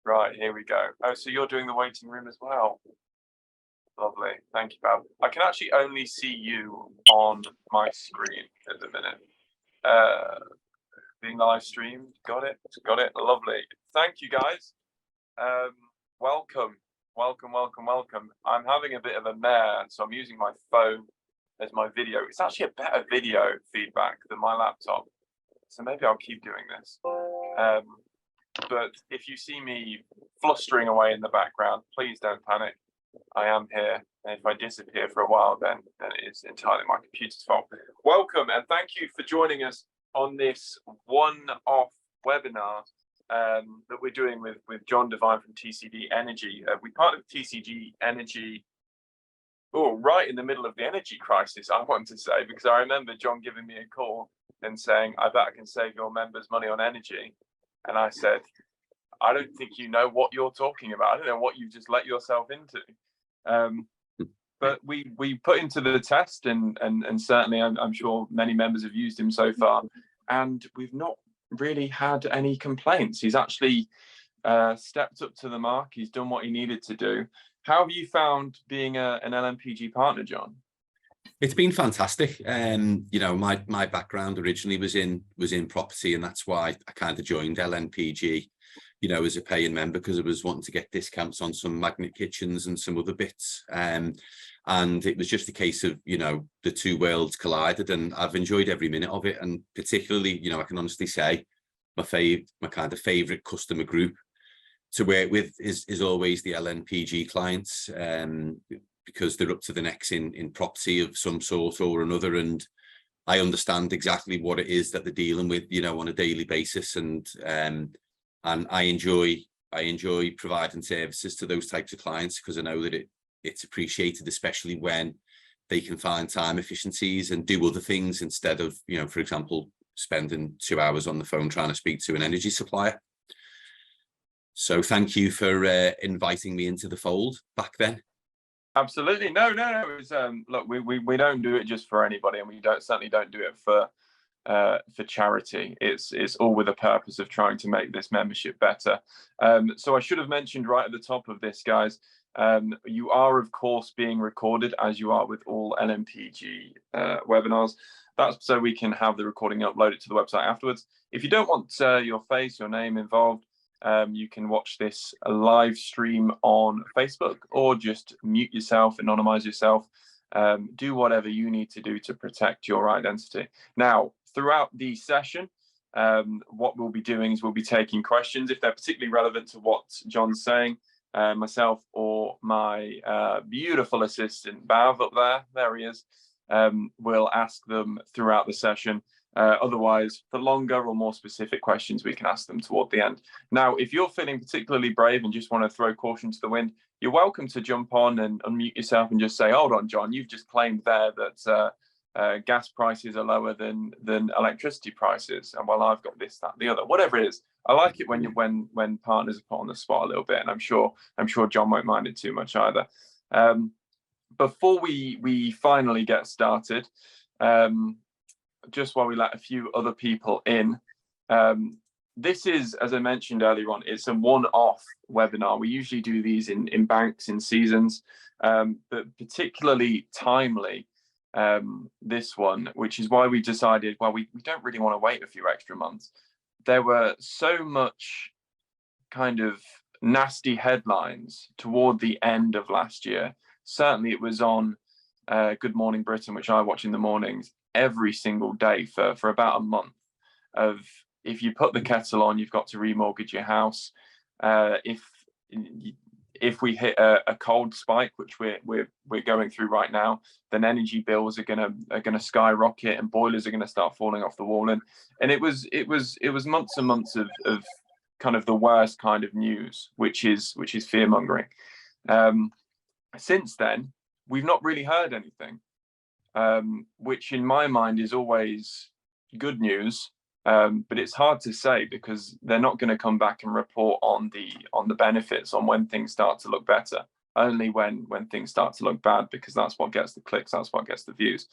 Right, here we go. Oh, so you're doing the waiting room as well. Lovely. Thank you, Bab. I can actually only see you on my screen at the minute. Being live streamed. Got it. Got it. Lovely. Thank you, guys. Welcome. Welcome, welcome, welcome. I'm having a bit of a mare, so I'm using my phone as my video. It's actually a better video feedback than my laptop, so maybe I'll keep doing this. But if you see me flustering away in the background, please don't panic. I am here, and if I disappear for a while, then it is entirely my computer's fault. Welcome, and thank you for joining us on this one-off webinar that we're doing with John Devine from TCD Energy. We partnered with TCD Energy right in the middle of the energy crisis, I want to say, because I remember John giving me a call and saying, I bet I can save your members money on energy. And I said, I don't think you know what you're talking about. I don't know what you've just let yourself into. But we put him to the test, and certainly I'm sure many members have used him so far, and we've not really had any complaints. He's actually stepped up to the mark. He's done what he needed to do. How have you found being an LMPG partner, John? It's been fantastic. You know, my background originally was in property, and that's why I kind of joined LMPG, you know, as a paying member, because I was wanting to get discounts on some magnet kitchens and some other bits. And it was just a case of, you know, the two worlds collided, and I've enjoyed every minute of it. And particularly, you know, I can honestly say my kind of favorite customer group to work with is always the LNPG clients, because they're up to the necks in property of some sort or another. And I understand exactly what it is that they're dealing with, you know, on a daily basis. And I enjoy providing services to those types of clients, because I know that it's appreciated, especially when they can find time efficiencies and do other things instead of, you know, for example, spending 2 hours on the phone trying to speak to an energy supplier. So thank you for inviting me into the fold back then. Absolutely. No. It was, look, we don't do it just for anybody, and we certainly don't do it for charity. It's all with a purpose of trying to make this membership better. So I should have mentioned right at the top of this, guys, you are of course being recorded, as you are with all LMPG webinars. That's so we can have the recording uploaded to the website afterwards. If you don't want your face, your name involved, you can watch this live stream on Facebook, or just mute yourself, anonymize yourself, do whatever you need to do to protect your identity. Now, throughout the session, what we'll be doing is we'll be taking questions if they're particularly relevant to what John's saying. Myself or my beautiful assistant Bav up there he is, will ask them throughout the session. Otherwise, for longer or more specific questions, we can ask them toward the end. Now, if you're feeling particularly brave and just want to throw caution to the wind, you're welcome to jump on and unmute yourself and just say, hold on, John, you've just claimed there that gas prices are lower than electricity prices, and well, I've got this, that, the other, whatever it is. I like it when partners are put on the spot a little bit, and I'm sure John won't mind it too much either. Before we finally get started, just while we let a few other people in, this is, as I mentioned earlier on, it's a one-off webinar. We usually do these in banks, in seasons, but particularly timely, this one, which is why we decided, well, we don't really want to wait a few extra months. There were so much kind of nasty headlines toward the end of last year. Certainly it was on Good Morning Britain, which I watch in the mornings every single day for about a month, of if you put the kettle on, you've got to remortgage your house. If we hit a cold spike, which we're going through right now, then energy bills are gonna skyrocket, and boilers are gonna start falling off the wall. And it was months and months of kind of the worst kind of news, which is fear mongering. Since then, we've not really heard anything, which in my mind is always good news. But it's hard to say, because they're not going to come back and report on the benefits on when things start to look better, only when things start to look bad, because that's what gets the clicks, that's what gets the views.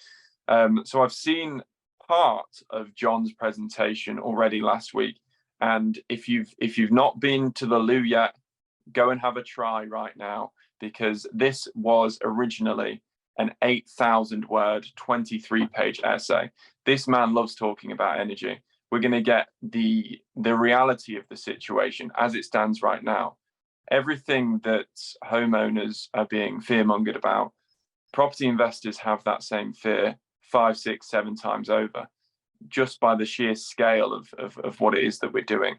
So I've seen part of John's presentation already last week, and if you've not been to the loo yet, go and have a try right now, because this was originally an 8,000 word, 23-page essay. This man loves talking about energy. We're going to get the reality of the situation as it stands right now. Everything that homeowners are being fearmongered about, property investors have that same fear 5, 6, 7 times over, just by the sheer scale of what it is that we're doing.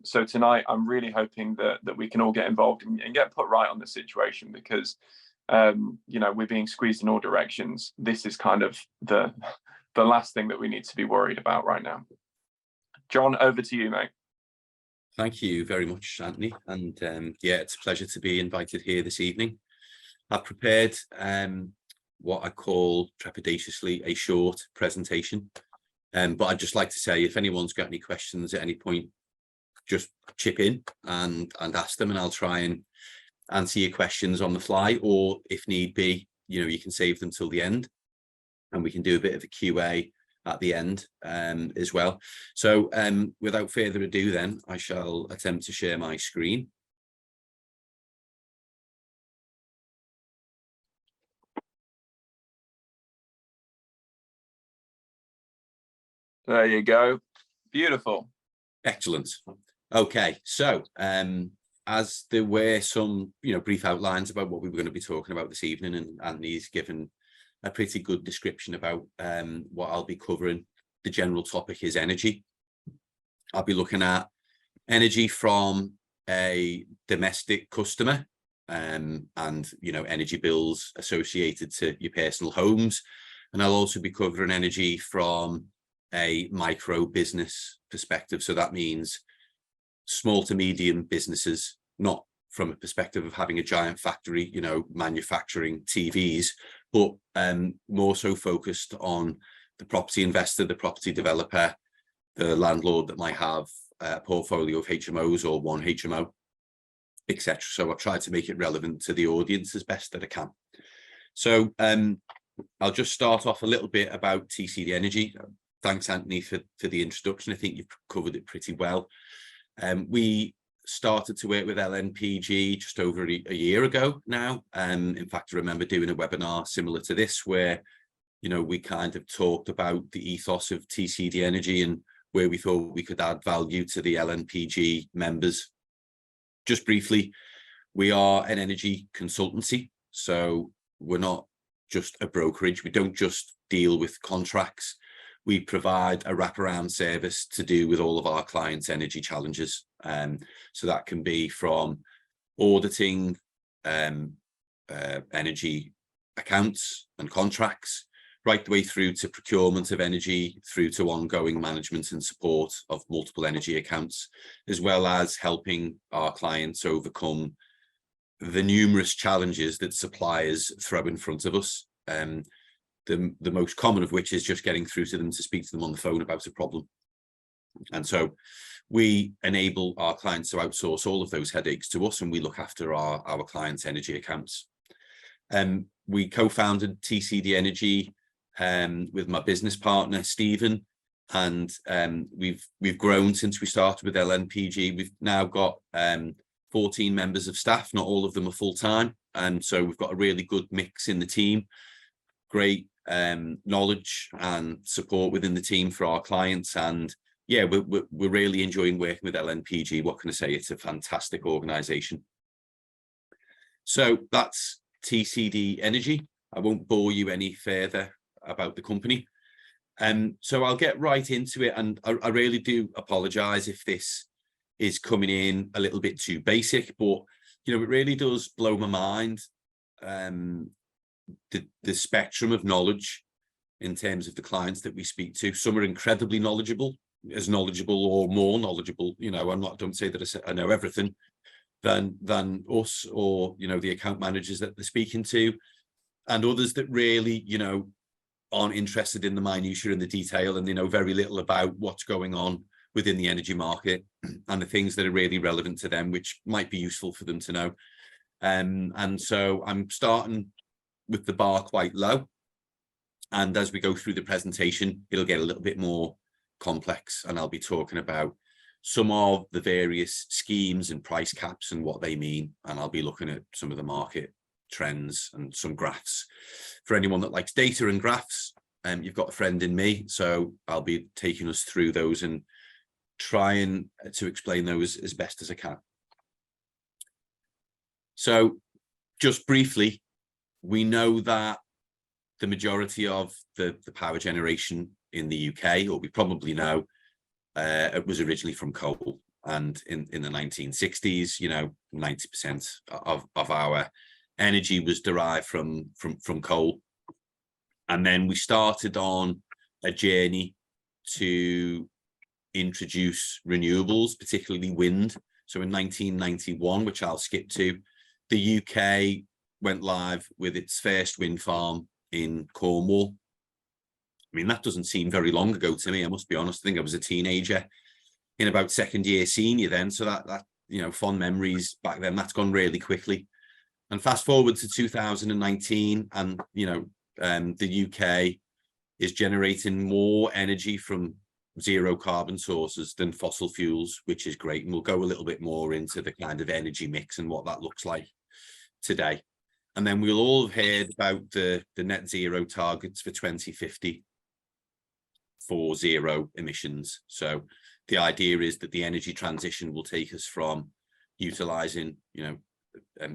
So tonight, I'm really hoping that we can all get involved and get put right on the situation, because we're being squeezed in all directions. This is kind of the last thing that we need to be worried about right now. John, over to you, mate. Thank you very much, Anthony. And yeah, it's a pleasure to be invited here this evening. I've prepared what I call trepidatiously a short presentation. But I'd just like to say, if anyone's got any questions at any point, just chip in and ask them, and I'll try and answer your questions on the fly, or if need be, you can save them till the end and we can do a bit of a QA at the end as well. So without further ado, then I shall attempt to share my screen. There you go. Beautiful. Excellent. Okay, so as there were some brief outlines about what we were going to be talking about this evening, and Anthony's given a pretty good description about what I'll be covering. The general topic is energy. I'll be looking at energy from a domestic customer and energy bills associated to your personal homes, and I'll also be covering energy from a micro business perspective. So that means small to medium businesses, not from a perspective of having a giant factory, manufacturing TVs, but more so focused on the property investor, the property developer, the landlord that might have a portfolio of HMOs or one HMO, etc. So I've tried to make it relevant to the audience as best that I can. So I'll just start off a little bit about TCD Energy. Thanks, Anthony, for the introduction. I think you've covered it pretty well. We started to work with LNPG just over a year ago now. In fact, I remember doing a webinar similar to this where, we kind of talked about the ethos of TCD Energy and where we thought we could add value to the LNPG members. Just briefly, we are an energy consultancy, so we're not just a brokerage. We don't just deal with contracts. We provide a wraparound service to do with all of our clients' energy challenges. So that can be from auditing energy accounts and contracts, right the way through to procurement of energy, through to ongoing management and support of multiple energy accounts, as well as helping our clients overcome the numerous challenges that suppliers throw in front of us. The most common of which is just getting through to them to speak to them on the phone about a problem. And so we enable our clients to outsource all of those headaches to us, and we look after our clients' energy accounts. We co-founded TCD Energy with my business partner, Stephen, and we've grown since we started with LNPG. We've now got 14 members of staff. Not all of them are full-time, and so we've got a really good mix in the team. Great knowledge and support within the team for our clients, and yeah, we're really enjoying working with LNPG. What can I say? It's a fantastic organization. So that's TCD Energy. I won't bore you any further about the company. So I'll get right into it, and I really do apologize if this is coming in a little bit too basic, but it really does blow my mind, the spectrum of knowledge in terms of the clients that we speak to. Some are incredibly knowledgeable, as knowledgeable or more knowledgeable. Don't say that I know everything than us or the account managers that they're speaking to, and others that really aren't interested in the minutiae and the detail, and they know very little about what's going on within the energy market and the things that are really relevant to them, which might be useful for them to know. And so I'm starting with the bar quite low, and as we go through the presentation, it'll get a little bit more complex, and I'll be talking about some of the various schemes and price caps and what they mean. And I'll be looking at some of the market trends and some graphs. For anyone that likes data and graphs, you've got a friend in me, so I'll be taking us through those and trying to explain those as best as I can. So just briefly, we know that the majority of the power generation in the UK, or we probably know, it was originally from coal. And in the 1960s, 90% of our energy was derived from coal. And then we started on a journey to introduce renewables, particularly wind. So in 1991, which I'll skip to, the UK went live with its first wind farm in Cornwall. I mean, that doesn't seem very long ago to me, I must be honest. I think I was a teenager in about second year senior then. So that fond memories back then, that's gone really quickly. And fast forward to 2019, and the UK is generating more energy from zero carbon sources than fossil fuels, which is great. And we'll go a little bit more into the kind of energy mix and what that looks like today. And then we'll all have heard about the net zero targets for 2050 for zero emissions. So the idea is that the energy transition will take us from utilizing,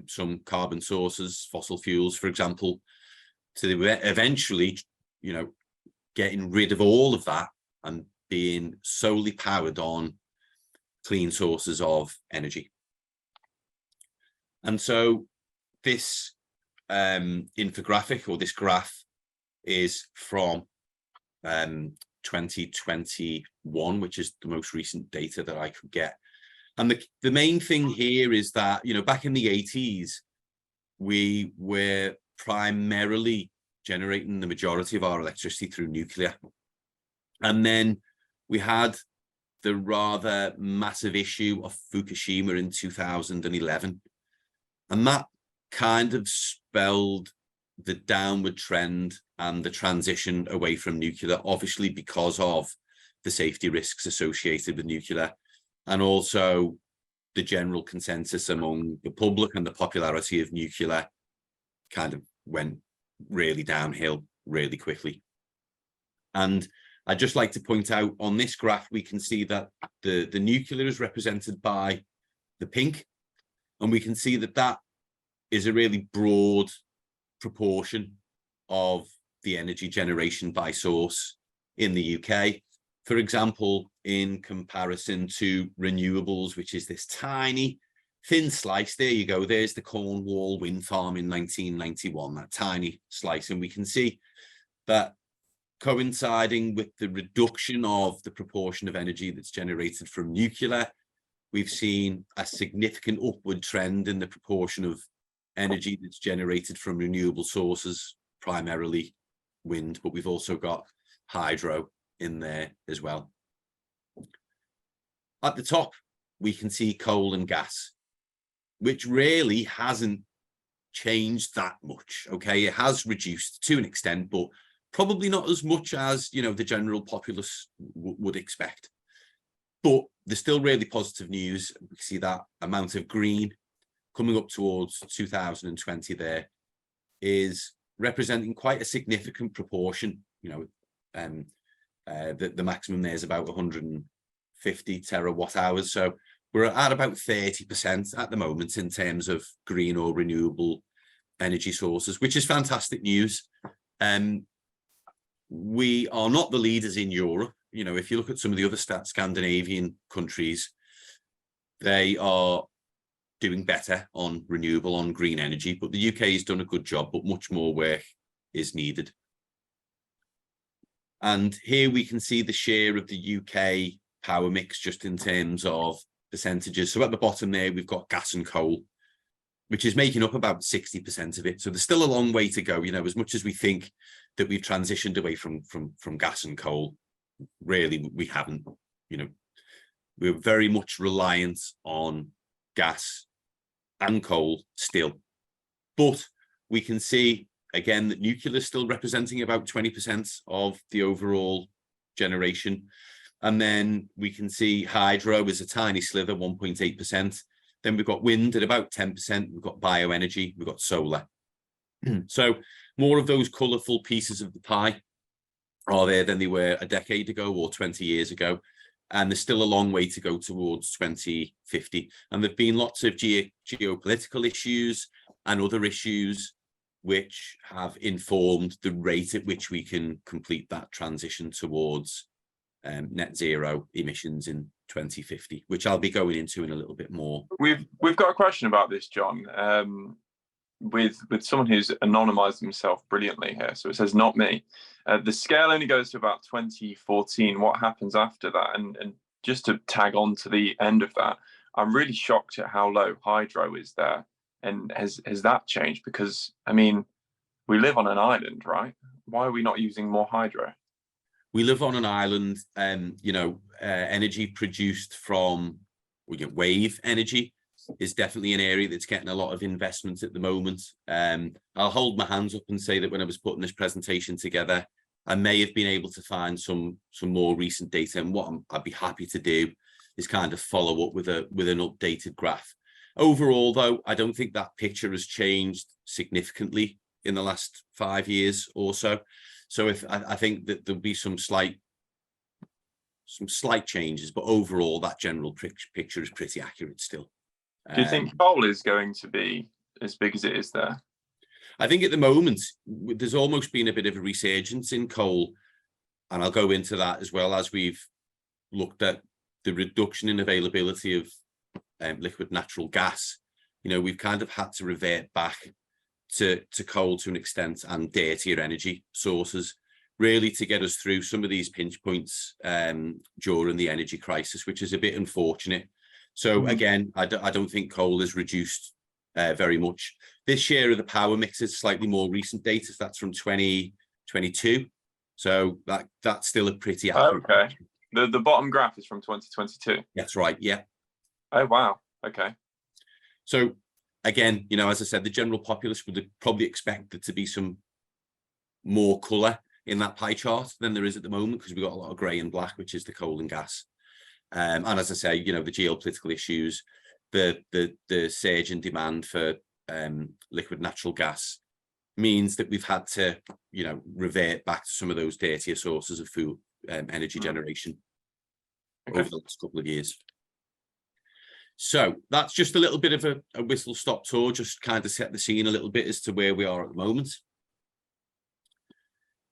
some carbon sources, fossil fuels, for example, to eventually, getting rid of all of that and being solely powered on clean sources of energy. And so this infographic, or this graph, is from 2021, which is the most recent data that I could get. And the main thing here is that, back in the 80s, we were primarily generating the majority of our electricity through nuclear. And then we had the rather massive issue of Fukushima in 2011. And that kind of spelled the downward trend and the transition away from nuclear, obviously because of the safety risks associated with nuclear, and also the general consensus among the public and the popularity of nuclear kind of went really downhill really quickly. And I'd just like to point out on this graph, we can see that the nuclear is represented by the pink, and we can see that that is a really broad proportion of the energy generation by source in the UK. For example, in comparison to renewables, which is this tiny thin slice, there you go, there's the Cornwall wind farm in 1991, that tiny slice. And we can see that coinciding with the reduction of the proportion of energy that's generated from nuclear, we've seen a significant upward trend in the proportion of energy that's generated from renewable sources, primarily wind, but we've also got hydro in there as well. At the top, we can see coal and gas, which really hasn't changed that much. Okay, it has reduced to an extent, but probably not as much as the general populace would expect. But there's still really positive news. We see that amount of green coming up towards 2020 there is representing quite a significant proportion. The maximum there is about 150 terawatt hours. So we're at about 30% at the moment in terms of green or renewable energy sources, which is fantastic news. We are not the leaders in Europe. If you look at some of the other Scandinavian countries, they are doing better on renewable, on green energy, but the UK has done a good job, but much more work is needed. And here we can see the share of the UK power mix just in terms of percentages. So at the bottom there, we've got gas and coal, which is making up about 60% of it. So there's still a long way to go. As much as we think that we've transitioned away from gas and coal, really we haven't. We're very much reliant on gas and coal still. But we can see again that nuclear is still representing about 20% of the overall generation. And then we can see hydro is a tiny sliver, 1.8%. Then we've got wind at about 10%. We've got bioenergy, we've got solar. So more of those colourful pieces of the pie are there than they were a decade ago or 20 years ago. And there's still a long way to go towards 2050. And there've been lots of geopolitical issues and other issues which have informed the rate at which we can complete that transition towards net zero emissions in 2050, which I'll be going into in a little bit more. We've got a question about this, John, with someone who's anonymized himself brilliantly here. So it says, not me. The scale only goes to about 2014. What happens after that? And just to tag on to the end of that, I'm really shocked at how low hydro is there. And has that changed? Because, I mean, we live on an island, right? Why are we not using more hydro? We live on an island, energy produced from wave energy is definitely an area that's getting a lot of investment at the moment. I'll hold my hands up and say that when I was putting this presentation together, I may have been able to find some more recent data. And what I'd be happy to do is kind of follow up with an updated graph. Overall, though, I don't think that picture has changed significantly in the last 5 years or so. So I think that there'll be some slight changes, but overall, that general picture is pretty accurate still. Do you think coal is going to be as big as it is there? I think at the moment, there's almost been a bit of a resurgence in coal. And I'll go into that as well as we've looked at the reduction in availability of liquid natural gas. We've kind of had to revert back to coal to an extent and dirtier energy sources, really to get us through some of these pinch points during the energy crisis, which is a bit unfortunate. So again, I don't think coal is reduced very much. This share of the power mix is slightly more recent data. That's from 2022. So that's still a pretty accurate. Okay. The bottom graph is from 2022. That's right. Yeah. Oh, wow. Okay. So again, as I said, the general populace would probably expect there to be some more colour in that pie chart than there is at the moment, because we've got a lot of grey and black, which is the coal and gas. And as I say, the geopolitical issues, the surge in demand for liquid natural gas means that we've had to, revert back to some of those dirtier sources of food energy generation over the last couple of years. So that's just a little bit of a whistle-stop tour, just kind of set the scene a little bit as to where we are at the moment.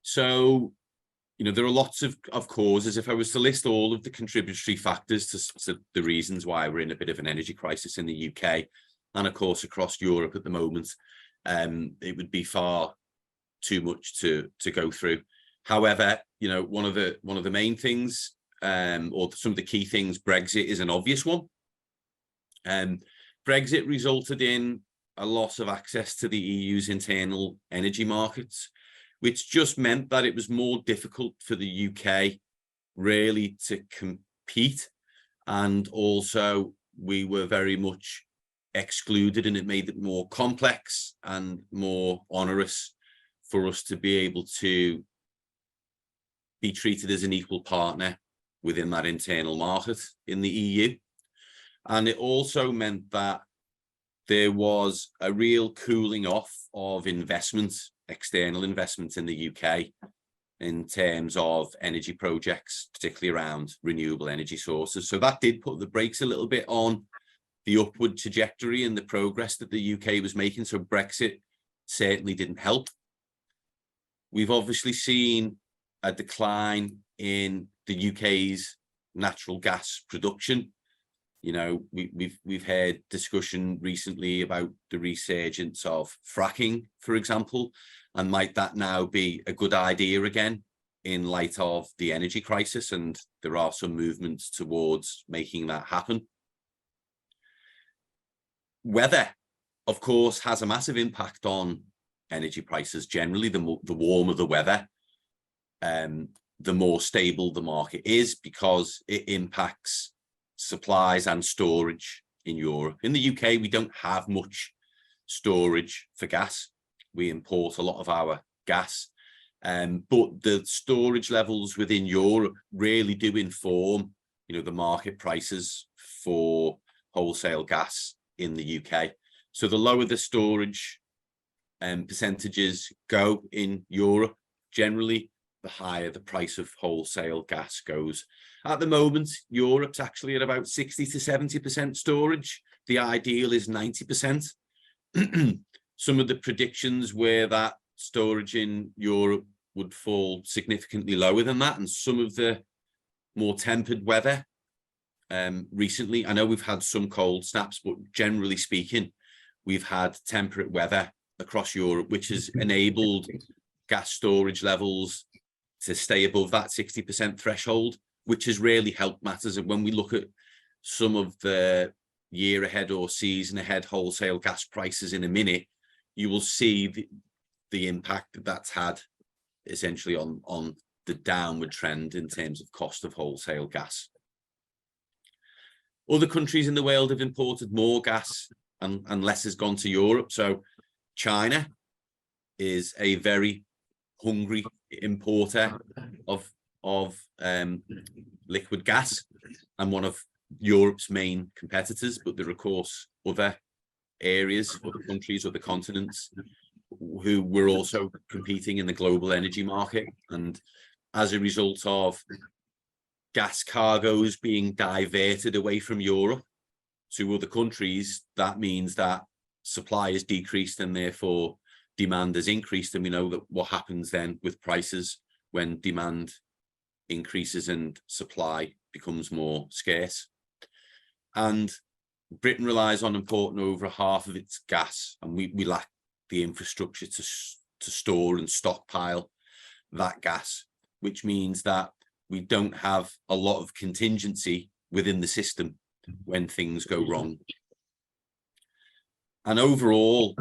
So, there are lots of causes. If I was to list all of the contributory factors to the reasons why we're in a bit of an energy crisis in the UK, and of course across Europe at the moment, it would be far too much to go through. However, one of the main things, or some of the key things, Brexit is an obvious one. Brexit resulted in a loss of access to the EU's internal energy markets, which just meant that it was more difficult for the UK really to compete. And also we were very much excluded, and it made it more complex and more onerous for us to be able to be treated as an equal partner within that internal market in the EU. And it also meant that there was a real cooling off of investment, external investment in the UK in terms of energy projects, particularly around renewable energy sources. So that did put the brakes a little bit on the upward trajectory and the progress that the UK was making. So Brexit certainly didn't help. We've obviously seen a decline in the UK's natural gas production. We've heard discussion recently about the resurgence of fracking, for example, and might that now be a good idea again in light of the energy crisis? And there are some movements towards making that happen. Weather, of course, has a massive impact on energy prices generally. The warmer the weather, the more stable the market is, because it impacts supplies and storage in Europe. In the UK, we don't have much storage for gas. We import a lot of our gas, But the storage levels within Europe really do inform, the market prices for wholesale gas in the UK. So the lower the storage percentages go in Europe, generally, the higher the price of wholesale gas goes. At the moment, Europe's actually at about 60 to 70% storage. The ideal is 90%. Some of the predictions were that storage in Europe would fall significantly lower than that, and some of the more tempered weather recently, I know we've had some cold snaps, but generally speaking, we've had temperate weather across Europe, which has enabled gas storage levels to stay above that 60% threshold, which has really helped matters. And when we look at some of the year ahead or season ahead wholesale gas prices in a minute, you will see the impact that that's had essentially on the downward trend in terms of cost of wholesale gas. Other countries in the world have imported more gas and less has gone to Europe. So China is a very hungry importer of liquid gas and one of Europe's main competitors, but there are of course other areas, other countries, other continents who were also competing in the global energy market. And as a result of gas cargoes being diverted away from Europe to other countries, that means that supply is decreased and therefore demand has increased. And we know that what happens then with prices when demand increases and supply becomes more scarce. And Britain relies on importing over half of its gas, and we lack the infrastructure to store and stockpile that gas, which means that we don't have a lot of contingency within the system when things go wrong. And overall,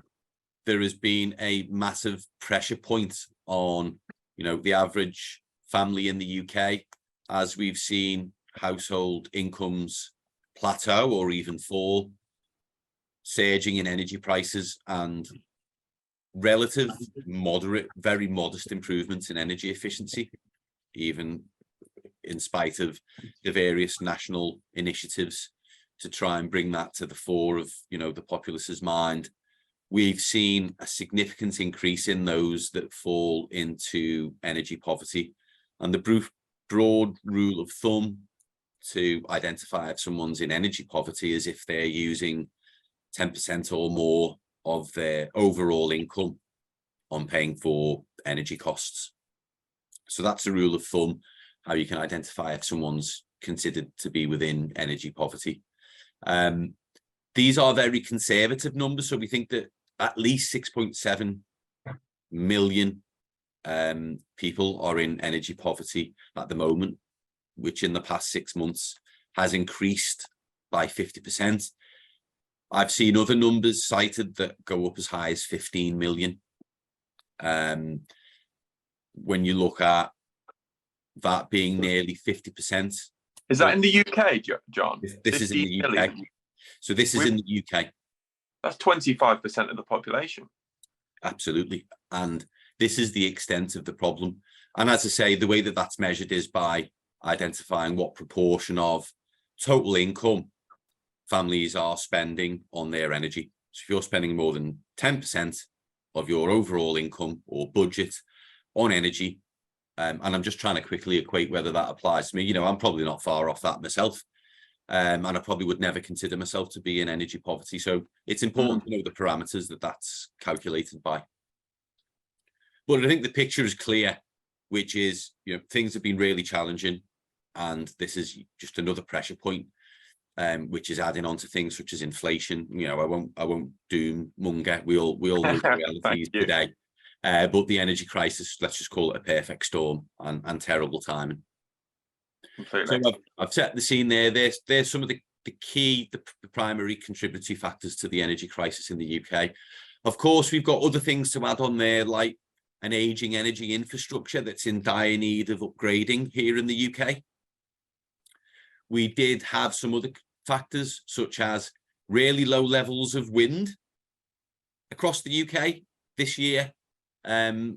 there has been a massive pressure point on, the average family in the UK, as we've seen household incomes plateau or even fall, surging in energy prices and relative moderate, very modest improvements in energy efficiency, even in spite of the various national initiatives to try and bring that to the fore of, the populace's mind. We've seen a significant increase in those that fall into energy poverty. And the broad rule of thumb to identify if someone's in energy poverty is if they're using 10% or more of their overall income on paying for energy costs. So that's a rule of thumb, how you can identify if someone's considered to be within energy poverty. These are very conservative numbers. So we think that at least 6.7 million people are in energy poverty at the moment, which in the past 6 months has increased by 50%. I've seen other numbers cited that go up as high as 15 million. When you look at that being nearly 50%. Is that in the UK, John? This is in the UK. Million. So this is in the UK. That's 25% of the population. Absolutely. And this is the extent of the problem. And as I say, the way that that's measured is by identifying what proportion of total income families are spending on their energy. So if you're spending more than 10% of your overall income or budget on energy, and I'm just trying to quickly equate whether that applies to me, I'm probably not far off that myself. And I probably would never consider myself to be in energy poverty. So it's important to know the parameters that that's calculated by. But I think the picture is clear, which is, things have been really challenging. And this is just another pressure point, which is adding on to things such as inflation. I won't doom monger. We all know the realities today. But the energy crisis, let's just call it a perfect storm and terrible timing. Completely. So I've set the scene there. There's some of the primary contributory factors to the energy crisis in the UK. Of course, we've got other things to add on there, like an aging energy infrastructure that's in dire need of upgrading here in the UK. We did have some other factors, such as really low levels of wind across the UK this year.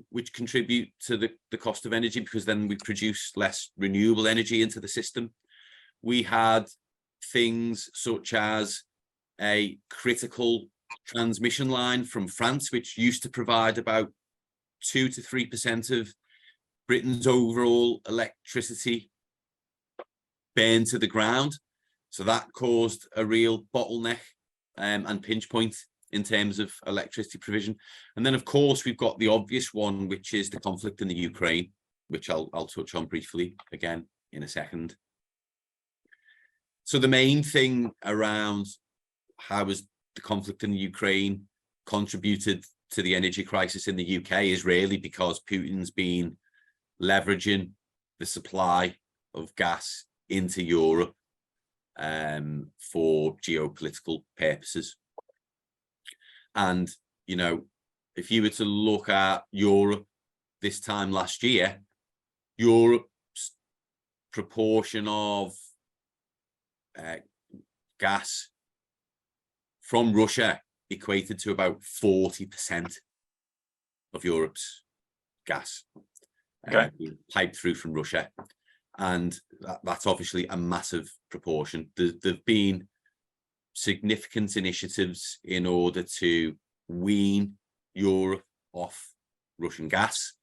which contribute to the cost of energy, because then we produce less renewable energy into the system. We had things such as a critical transmission line from France, which used to provide about 2 to 3% of Britain's overall electricity burned to the ground. So that caused a real bottleneck and pinch point in terms of electricity provision. And then, of course, we've got the obvious one, which is the conflict in the Ukraine, which I'll touch on briefly again in a second. So the main thing around how has the conflict in the Ukraine contributed to the energy crisis in the UK is really because Putin's been leveraging the supply of gas into Europe for geopolitical purposes. And, you know, if you were to look at Europe this time last year, Europe's proportion of gas from Russia equated to about 40% of Europe's gas being piped through from Russia. And that's obviously a massive proportion. There've been significant initiatives in order to wean Europe off Russian gas.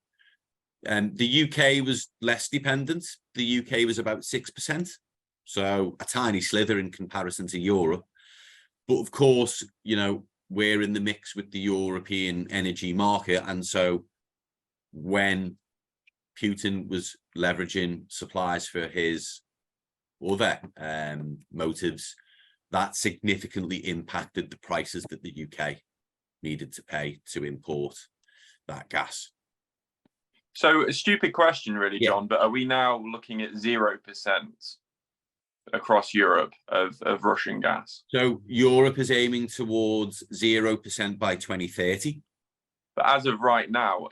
The UK was less dependent. The UK was about 6%, so a tiny slither in comparison to Europe. But of course, you know, we're in the mix with the European energy market. And so when Putin was leveraging supplies for his other motives, that significantly impacted the prices that the UK needed to pay to import that gas. So a stupid question, really, John, but are we now looking at 0% across Europe of Russian gas? So Europe is aiming towards 0% by 2030. But as of right now,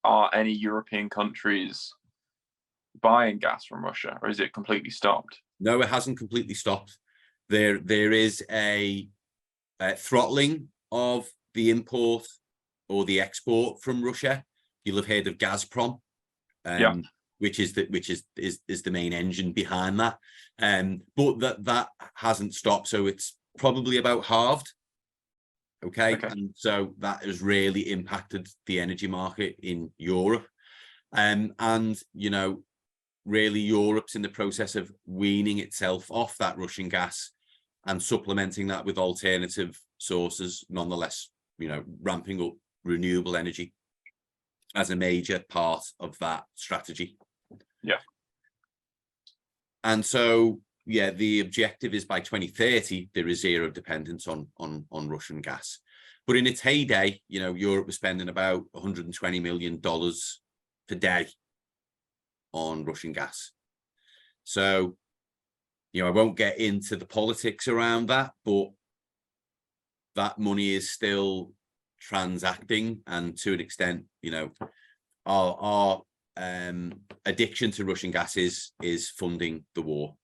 are any European countries buying gas from Russia, or is it completely stopped? No, it hasn't completely stopped. There is a throttling of the import or the export from Russia. You'll have heard of Gazprom, which is the main engine behind that. But that hasn't stopped, so it's probably about halved. Okay. And so that has really impacted the energy market in Europe. And you know, really Europe's in the process of weaning itself off that Russian gas and supplementing that with alternative sources, nonetheless, you know, ramping up renewable energy as a major part of that strategy. Yeah. And so, yeah, the objective is by 2030, there is zero dependence on Russian gas. But in its heyday, you know, Europe was spending about $120 million per day on Russian gas. So, you know, I won't get into the politics around that, but that money is still transacting, and to an extent, you know, our addiction to Russian gas is funding the war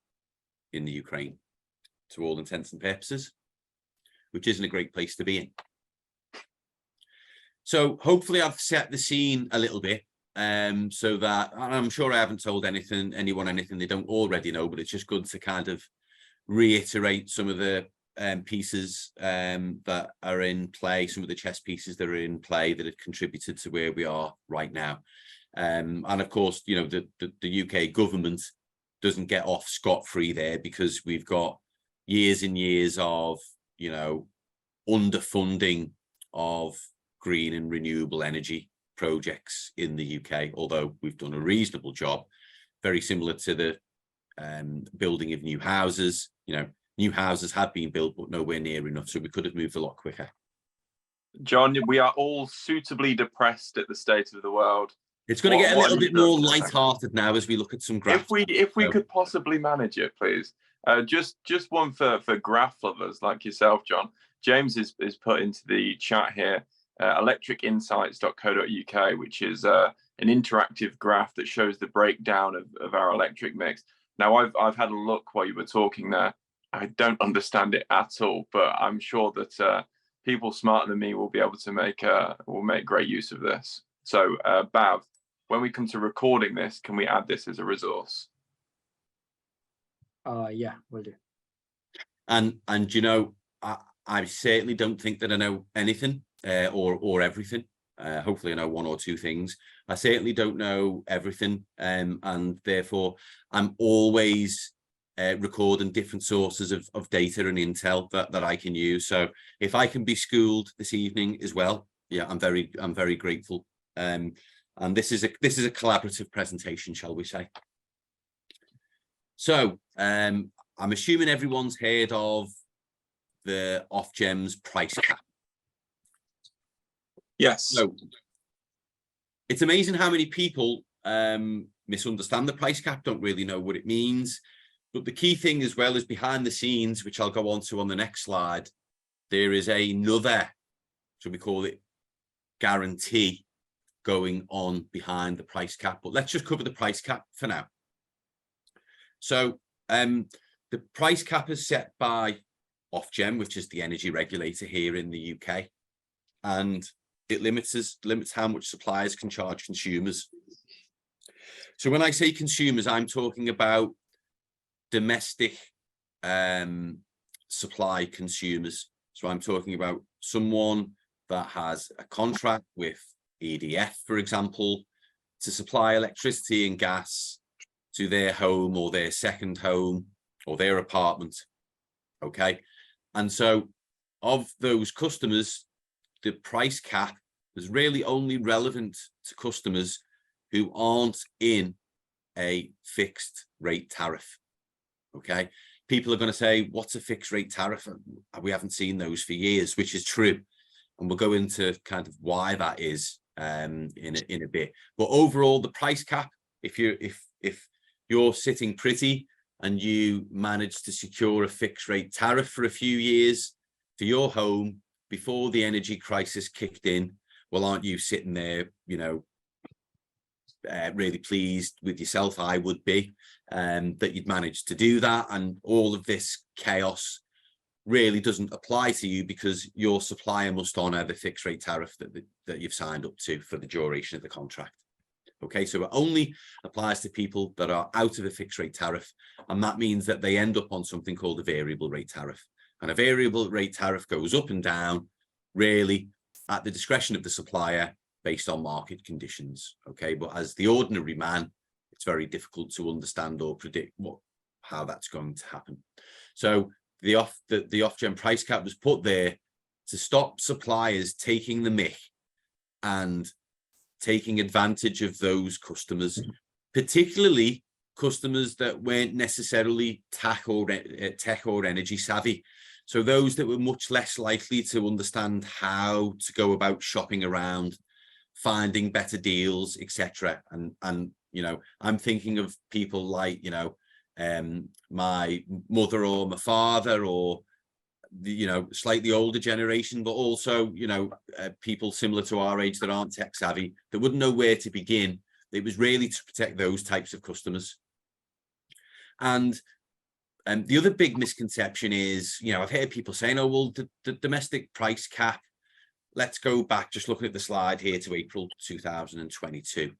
in the Ukraine, to all intents and purposes, which isn't a great place to be in. So hopefully I've set the scene a little bit, so that, and I'm sure I haven't told anyone anything they don't already know, but it's just good to kind of reiterate some of the pieces that are in play, some of the chess pieces that are in play that have contributed to where we are right now. And of course, you know, the UK government doesn't get off scot-free there, because we've got years and years of, you know, underfunding of green and renewable energy projects in the UK, although we've done a reasonable job, very similar to the building of new houses. You know, new houses have been built, but nowhere near enough, so we could have moved a lot quicker. John, we are all suitably depressed at the state of the world. It's going to get a little bit more light-hearted now as we look at some graphs. If we could possibly manage it, please. Just one for graph lovers like yourself, John. James is put into the chat here, electricinsights.co.uk, which is an interactive graph that shows the breakdown of our electric mix. Now, I've had a look while you were talking there. I don't understand it at all, but I'm sure that people smarter than me will be able to make great use of this. So, Bav, when we come to recording this, can we add this as a resource? Yeah, will do. And you know, I certainly don't think that I know anything or everything. Hopefully I know one or two things. I certainly don't know everything, and therefore I'm always recording different sources of data and intel that I can use. So if I can be schooled this evening as well, yeah, I'm very grateful. And this is a collaborative presentation, shall we say? So I'm assuming everyone's heard of the Ofgem's price cap. Yes. So it's amazing how many people misunderstand the price cap, don't really know what it means. But the key thing as well is behind the scenes, which I'll go on to on the next slide, there is another, shall we call it, guarantee going on behind the price cap. But let's just cover the price cap for now. So the price cap is set by Ofgem, which is the energy regulator here in the UK, and it limits how much suppliers can charge consumers. So when I say consumers, I'm talking about domestic supply consumers. So I'm talking about someone that has a contract with EDF, for example, to supply electricity and gas to their home or their second home or their apartment. Okay. And so of those customers, the price cap is really only relevant to customers who aren't in a fixed rate tariff. Okay. People are going to say, what's a fixed rate tariff? We haven't seen those for years, which is true. And we'll go into kind of why that is in a bit. But overall, the price cap, if you're sitting pretty and you manage to secure a fixed rate tariff for a few years for your home before the energy crisis kicked in, well, aren't you sitting there, you know, really pleased with yourself? I would be, that you'd managed to do that, and all of this chaos really doesn't apply to you because your supplier must honour the fixed rate tariff that you've signed up to for the duration of the contract. Okay, so it only applies to people that are out of a fixed rate tariff, and that means that they end up on something called a variable rate tariff. And a variable rate tariff goes up and down, really at the discretion of the supplier based on market conditions. Okay, but as the ordinary man, it's very difficult to understand or predict how that's going to happen. So the Ofgem price cap was put there to stop suppliers taking the mick and taking advantage of those customers, particularly customers that weren't necessarily tech or energy savvy. So those that were much less likely to understand how to go about shopping around, finding better deals, etc. And you know, I'm thinking of people like, you know, my mother or my father, or the, you know, slightly older generation, but also, you know, people similar to our age that aren't tech savvy, that wouldn't know where to begin. It was really to protect those types of customers. And the other big misconception is, you know, I've heard people saying, oh, well, the domestic price cap, let's go back, just looking at the slide here, to April 2022.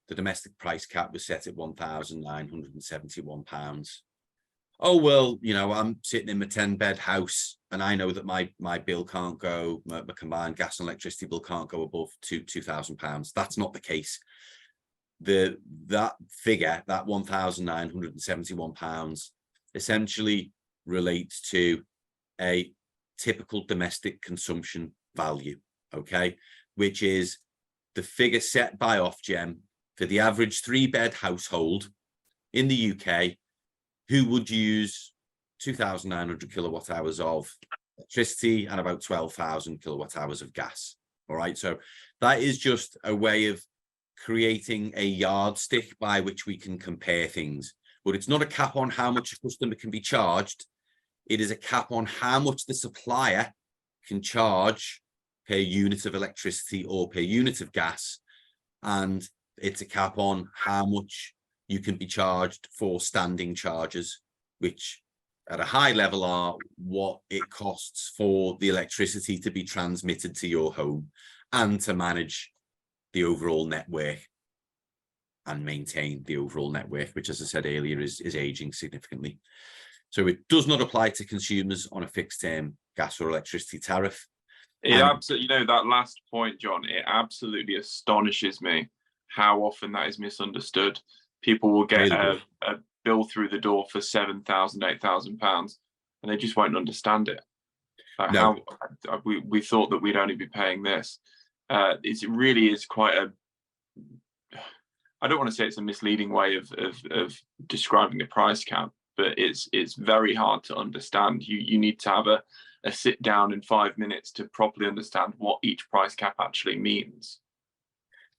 The domestic price cap was set at £1,971. Oh, well, you know, I'm sitting in my 10-bed house and I know that my bill can't go, my combined gas and electricity bill can't go above £2,000. That's not the case. That figure, that £1,971, essentially relates to a typical domestic consumption value, okay, which is the figure set by Ofgem for the average 3-bed household in the UK who would use 2,900 kilowatt hours of electricity and about 12,000 kilowatt hours of gas. All right, so that is just a way of creating a yardstick by which we can compare things. But it's not a cap on how much a customer can be charged. It is a cap on how much the supplier can charge per unit of electricity or per unit of gas. And it's a cap on how much you can be charged for standing charges, which at a high level are what it costs for the electricity to be transmitted to your home and to manage the overall network and maintain the overall network, which, as I said earlier, is aging significantly. So it does not apply to consumers on a fixed term gas or electricity tariff. It absolutely, that last point, John, it absolutely astonishes me how often that is misunderstood. People will get a bill through the door for £7,000, £8,000, and they just won't understand it. Like No. how we thought that we'd only be paying this. It really is quite a, I don't want to say it's a misleading way of describing a price cap, but it's very hard to understand. You need to have a sit down in 5 minutes to properly understand what each price cap actually means.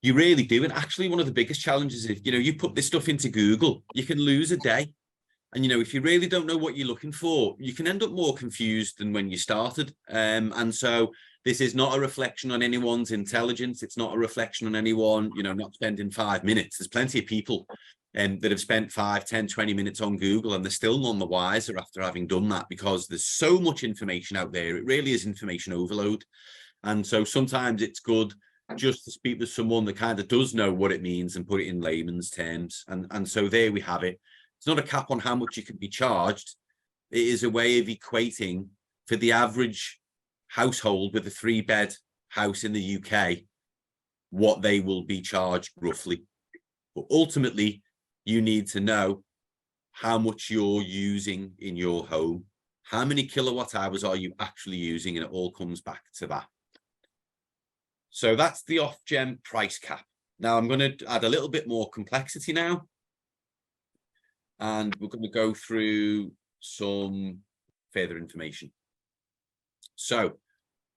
You really do. And actually, one of the biggest challenges is, you put this stuff into Google, you can lose a day. And, if you really don't know what you're looking for, you can end up more confused than when you started. And so this is not a reflection on anyone's intelligence. It's not a reflection on anyone, not spending 5 minutes. There's plenty of people that have spent 5, 10, 20 minutes on Google, and they're still none the wiser after having done that, because there's so much information out there. It really is information overload. And so sometimes it's good just to speak with someone that kind of does know what it means and put it in layman's terms. And so there we have it. It's not a cap on how much you can be charged. It is a way of equating for the average household with a 3-bed house in the UK, what they will be charged roughly. But ultimately, you need to know how much you're using in your home. How many kilowatt hours are you actually using? And it all comes back to that. So that's the Ofgem price cap. Now I'm going to add a little bit more complexity now. And we're going to go through some further information. So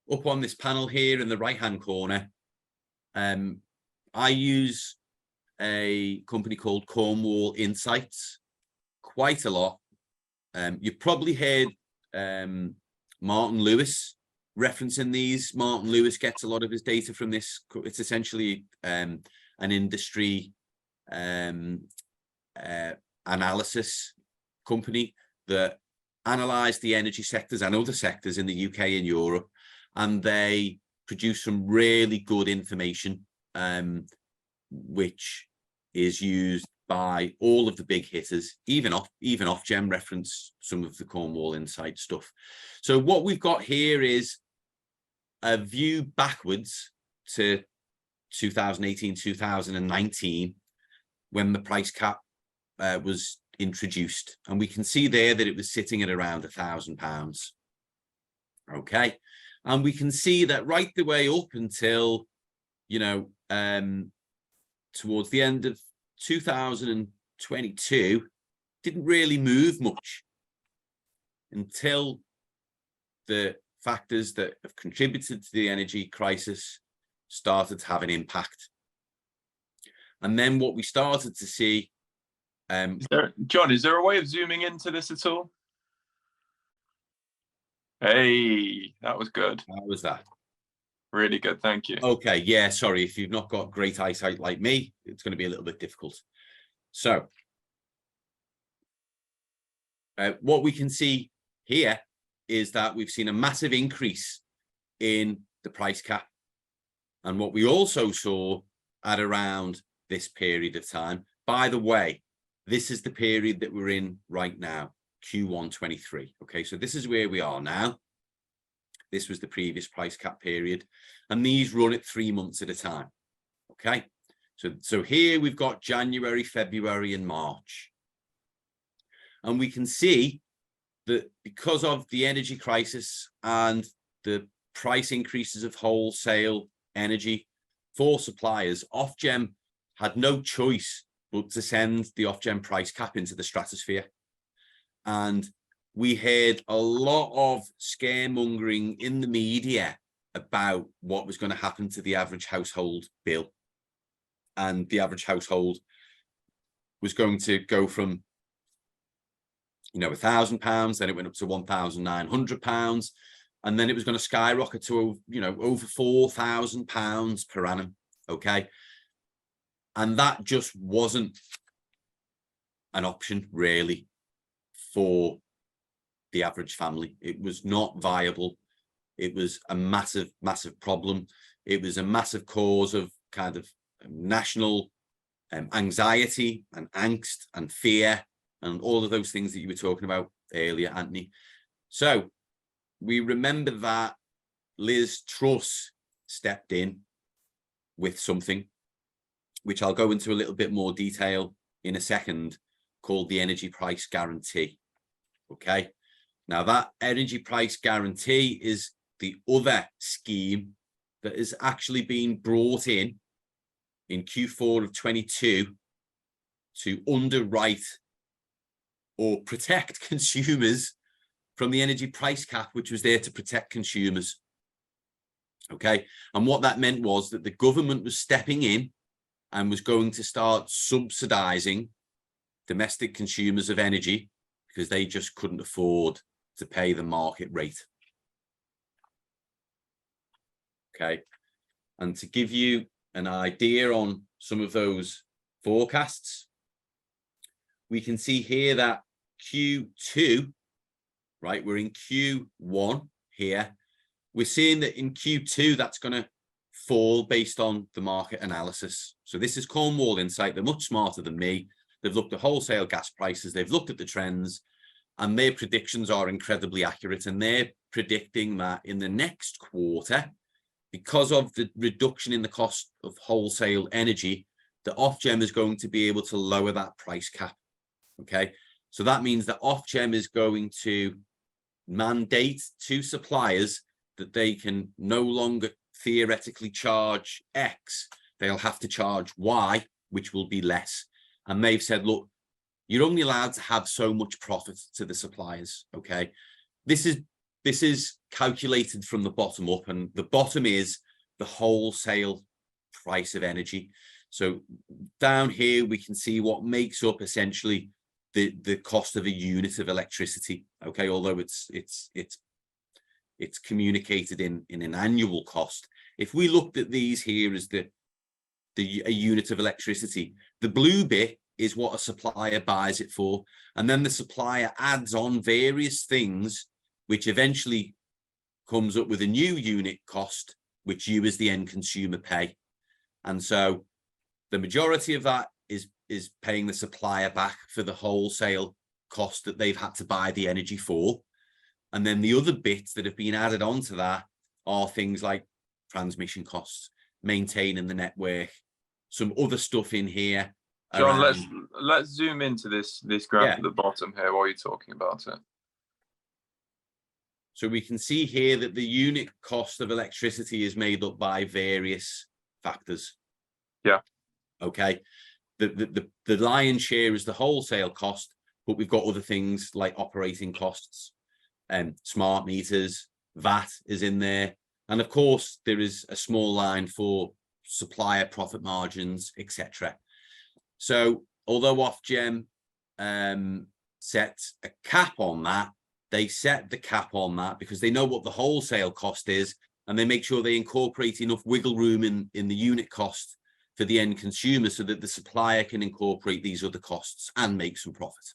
up on this panel here in the right-hand corner, I use a company called Cornwall Insights quite a lot. You've probably heard Martin Lewis referencing these. Martin Lewis gets a lot of his data from this. It's essentially an industry analysis company that analyze the energy sectors and other sectors in the UK and Europe, and they produce some really good information, which is used by all of the big hitters. Even Ofgem reference some of the Cornwall Insight stuff. So what we've got here is a view backwards to 2018, 2019, when the price cap was introduced, and we can see there that it was sitting at around £1,000. Okay, and we can see that right the way up until towards the end of 2022 didn't really move much until the factors that have contributed to the energy crisis started to have an impact. And then what we started to see, John, is there a way of zooming into this at all? Hey, that was good. how was that? Really good, thank you. Okay, yeah, sorry, if you've not got great eyesight like me, it's going to be a little bit difficult. So what we can see here is that we've seen a massive increase in the price cap. And what we also saw at around this period of time, by the way, this is the period that we're in right now, Q1 23. Okay, so this is where we are now. This was the previous price cap period, and these run at 3 months at a time. Okay, so here we've got January, February, and March. And we can see that because of the energy crisis and the price increases of wholesale energy for suppliers, Ofgem had no choice but to send the Ofgem price cap into the stratosphere. And we heard a lot of scaremongering in the media about what was going to happen to the average household bill. And the average household was going to go from, £1,000, then it went up to £1,900, and then it was going to skyrocket to, over £4,000 per annum. Okay. And that just wasn't an option really for the average family. It was not viable. It was a massive, massive problem. It was a massive cause of kind of national anxiety and angst and fear and all of those things that you were talking about earlier, Anthony. So we remember that Liz Truss stepped in with something, which I'll go into a little bit more detail in a second, called the energy price guarantee. Okay. Now that energy price guarantee is the other scheme that has actually been brought in Q4 of 22 to underwrite or protect consumers from the energy price cap, which was there to protect consumers. Okay. And what that meant was that the government was stepping in and was going to start subsidizing domestic consumers of energy because they just couldn't afford to pay the market rate. Okay. And to give you an idea on some of those forecasts, we can see here that Q2, right, we're in Q1 here. We're seeing that in Q2, that's going to fall based on the market analysis. So this is Cornwall Insight. They're much smarter than me. They've looked at wholesale gas prices. They've looked at the trends, and their predictions are incredibly accurate. And they're predicting that in the next quarter, because of the reduction in the cost of wholesale energy, the Ofgem is going to be able to lower that price cap. Okay. So that means that Ofgem is going to mandate to suppliers that they can no longer theoretically charge X, they'll have to charge Y, which will be less. And they've said, look, you're only allowed to have so much profit to the suppliers. Okay. This is calculated from the bottom up, and the bottom is the wholesale price of energy. So down here, we can see what makes up essentially the cost of a unit of electricity. Okay. Although it's communicated in an annual cost. If we looked at these here as a unit of electricity, the blue bit is what a supplier buys it for. And then the supplier adds on various things, which eventually comes up with a new unit cost, which you as the end consumer pay. And so the majority of that is paying the supplier back for the wholesale cost that they've had to buy the energy for. And then the other bits that have been added onto that are things like transmission costs, maintaining the network, some other stuff in here. John, let's zoom into this graph at the bottom here while you're talking about it. So we can see here that the unit cost of electricity is made up by various factors. Yeah. Okay. The lion's share is the wholesale cost, but we've got other things like operating costs and smart meters, VAT is in there. And of course, there is a small line for supplier profit margins, etc. So although Ofgem set a cap on that, they set the cap on that because they know what the wholesale cost is, and they make sure they incorporate enough wiggle room in the unit cost for the end consumer so that the supplier can incorporate these other costs and make some profit.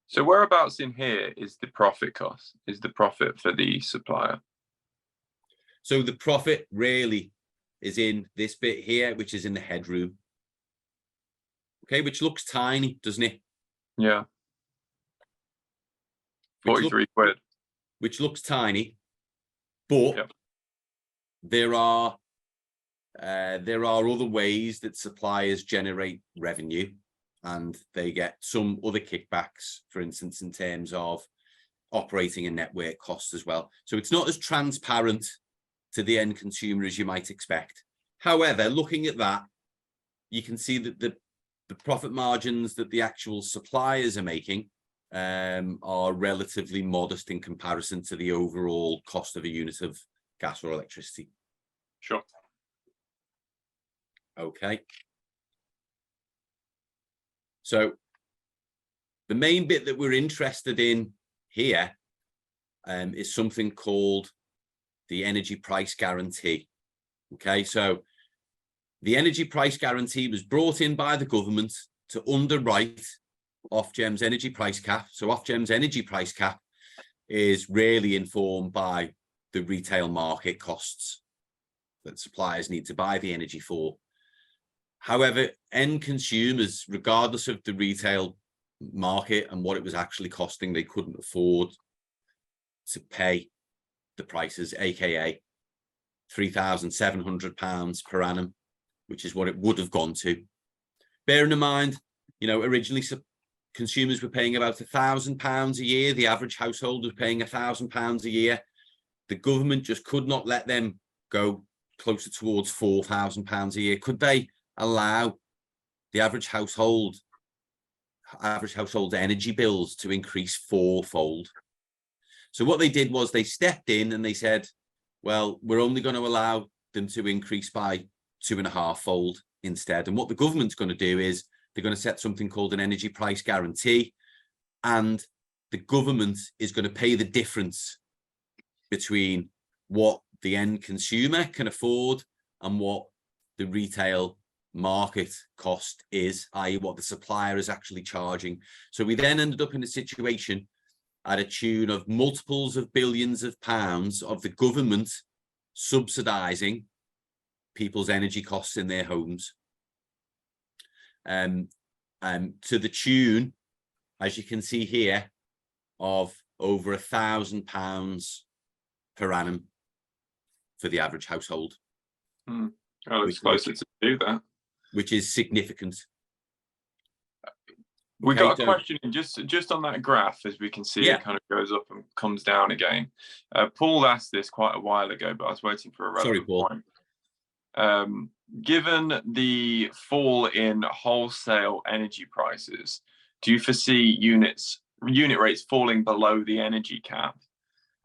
So whereabouts in here is the profit cost? Is the profit for the supplier? So the profit really is in this bit here, which is in the headroom. Okay, which looks tiny, doesn't it? Yeah. 43 quid. Which looks tiny, but there are other ways that suppliers generate revenue, and they get some other kickbacks, for instance, in terms of operating and network costs as well. So it's not as transparent to the end consumer as you might expect. However, looking at that, you can see that the profit margins that the actual suppliers are making are relatively modest in comparison to the overall cost of a unit of gas or electricity. Sure. Okay. So the main bit that we're interested in here is something called the energy price guarantee. Okay, so the energy price guarantee was brought in by the government to underwrite Ofgem's energy price cap. So Ofgem's energy price cap is really informed by the retail market costs. that suppliers need to buy the energy for. However, end consumers, regardless of the retail market and what it was actually costing, they couldn't afford to pay the prices, aka £3,700 per annum, which is what it would have gone to. Bearing in mind, you know, originally consumers were paying about £1,000 a year. The average household was paying £1,000 a year. The government just could not let them go closer towards £4,000 a year. Could they allow the average household energy bills to increase fourfold? So what they did was they stepped in and they said, well, we're only going to allow them to increase by 2.5-fold instead. And what the government's going to do is they're going to set something called an energy price guarantee, and the government is going to pay the difference between what the end consumer can afford and what the retail market cost is, i.e. what the supplier is actually charging. So we then ended up in a situation at a tune of multiples of billions of pounds of the government subsidizing people's energy costs in their homes. To the tune, as you can see here, of over £1,000 per annum for the average household. Well, it's closer to do that. Which is significant. We got a question just on that graph, as we can see, it kind of goes up and comes down again. Paul asked this quite a while ago, but I was waiting for a relevant point. Given the fall in wholesale energy prices, do you foresee unit rates falling below the energy cap?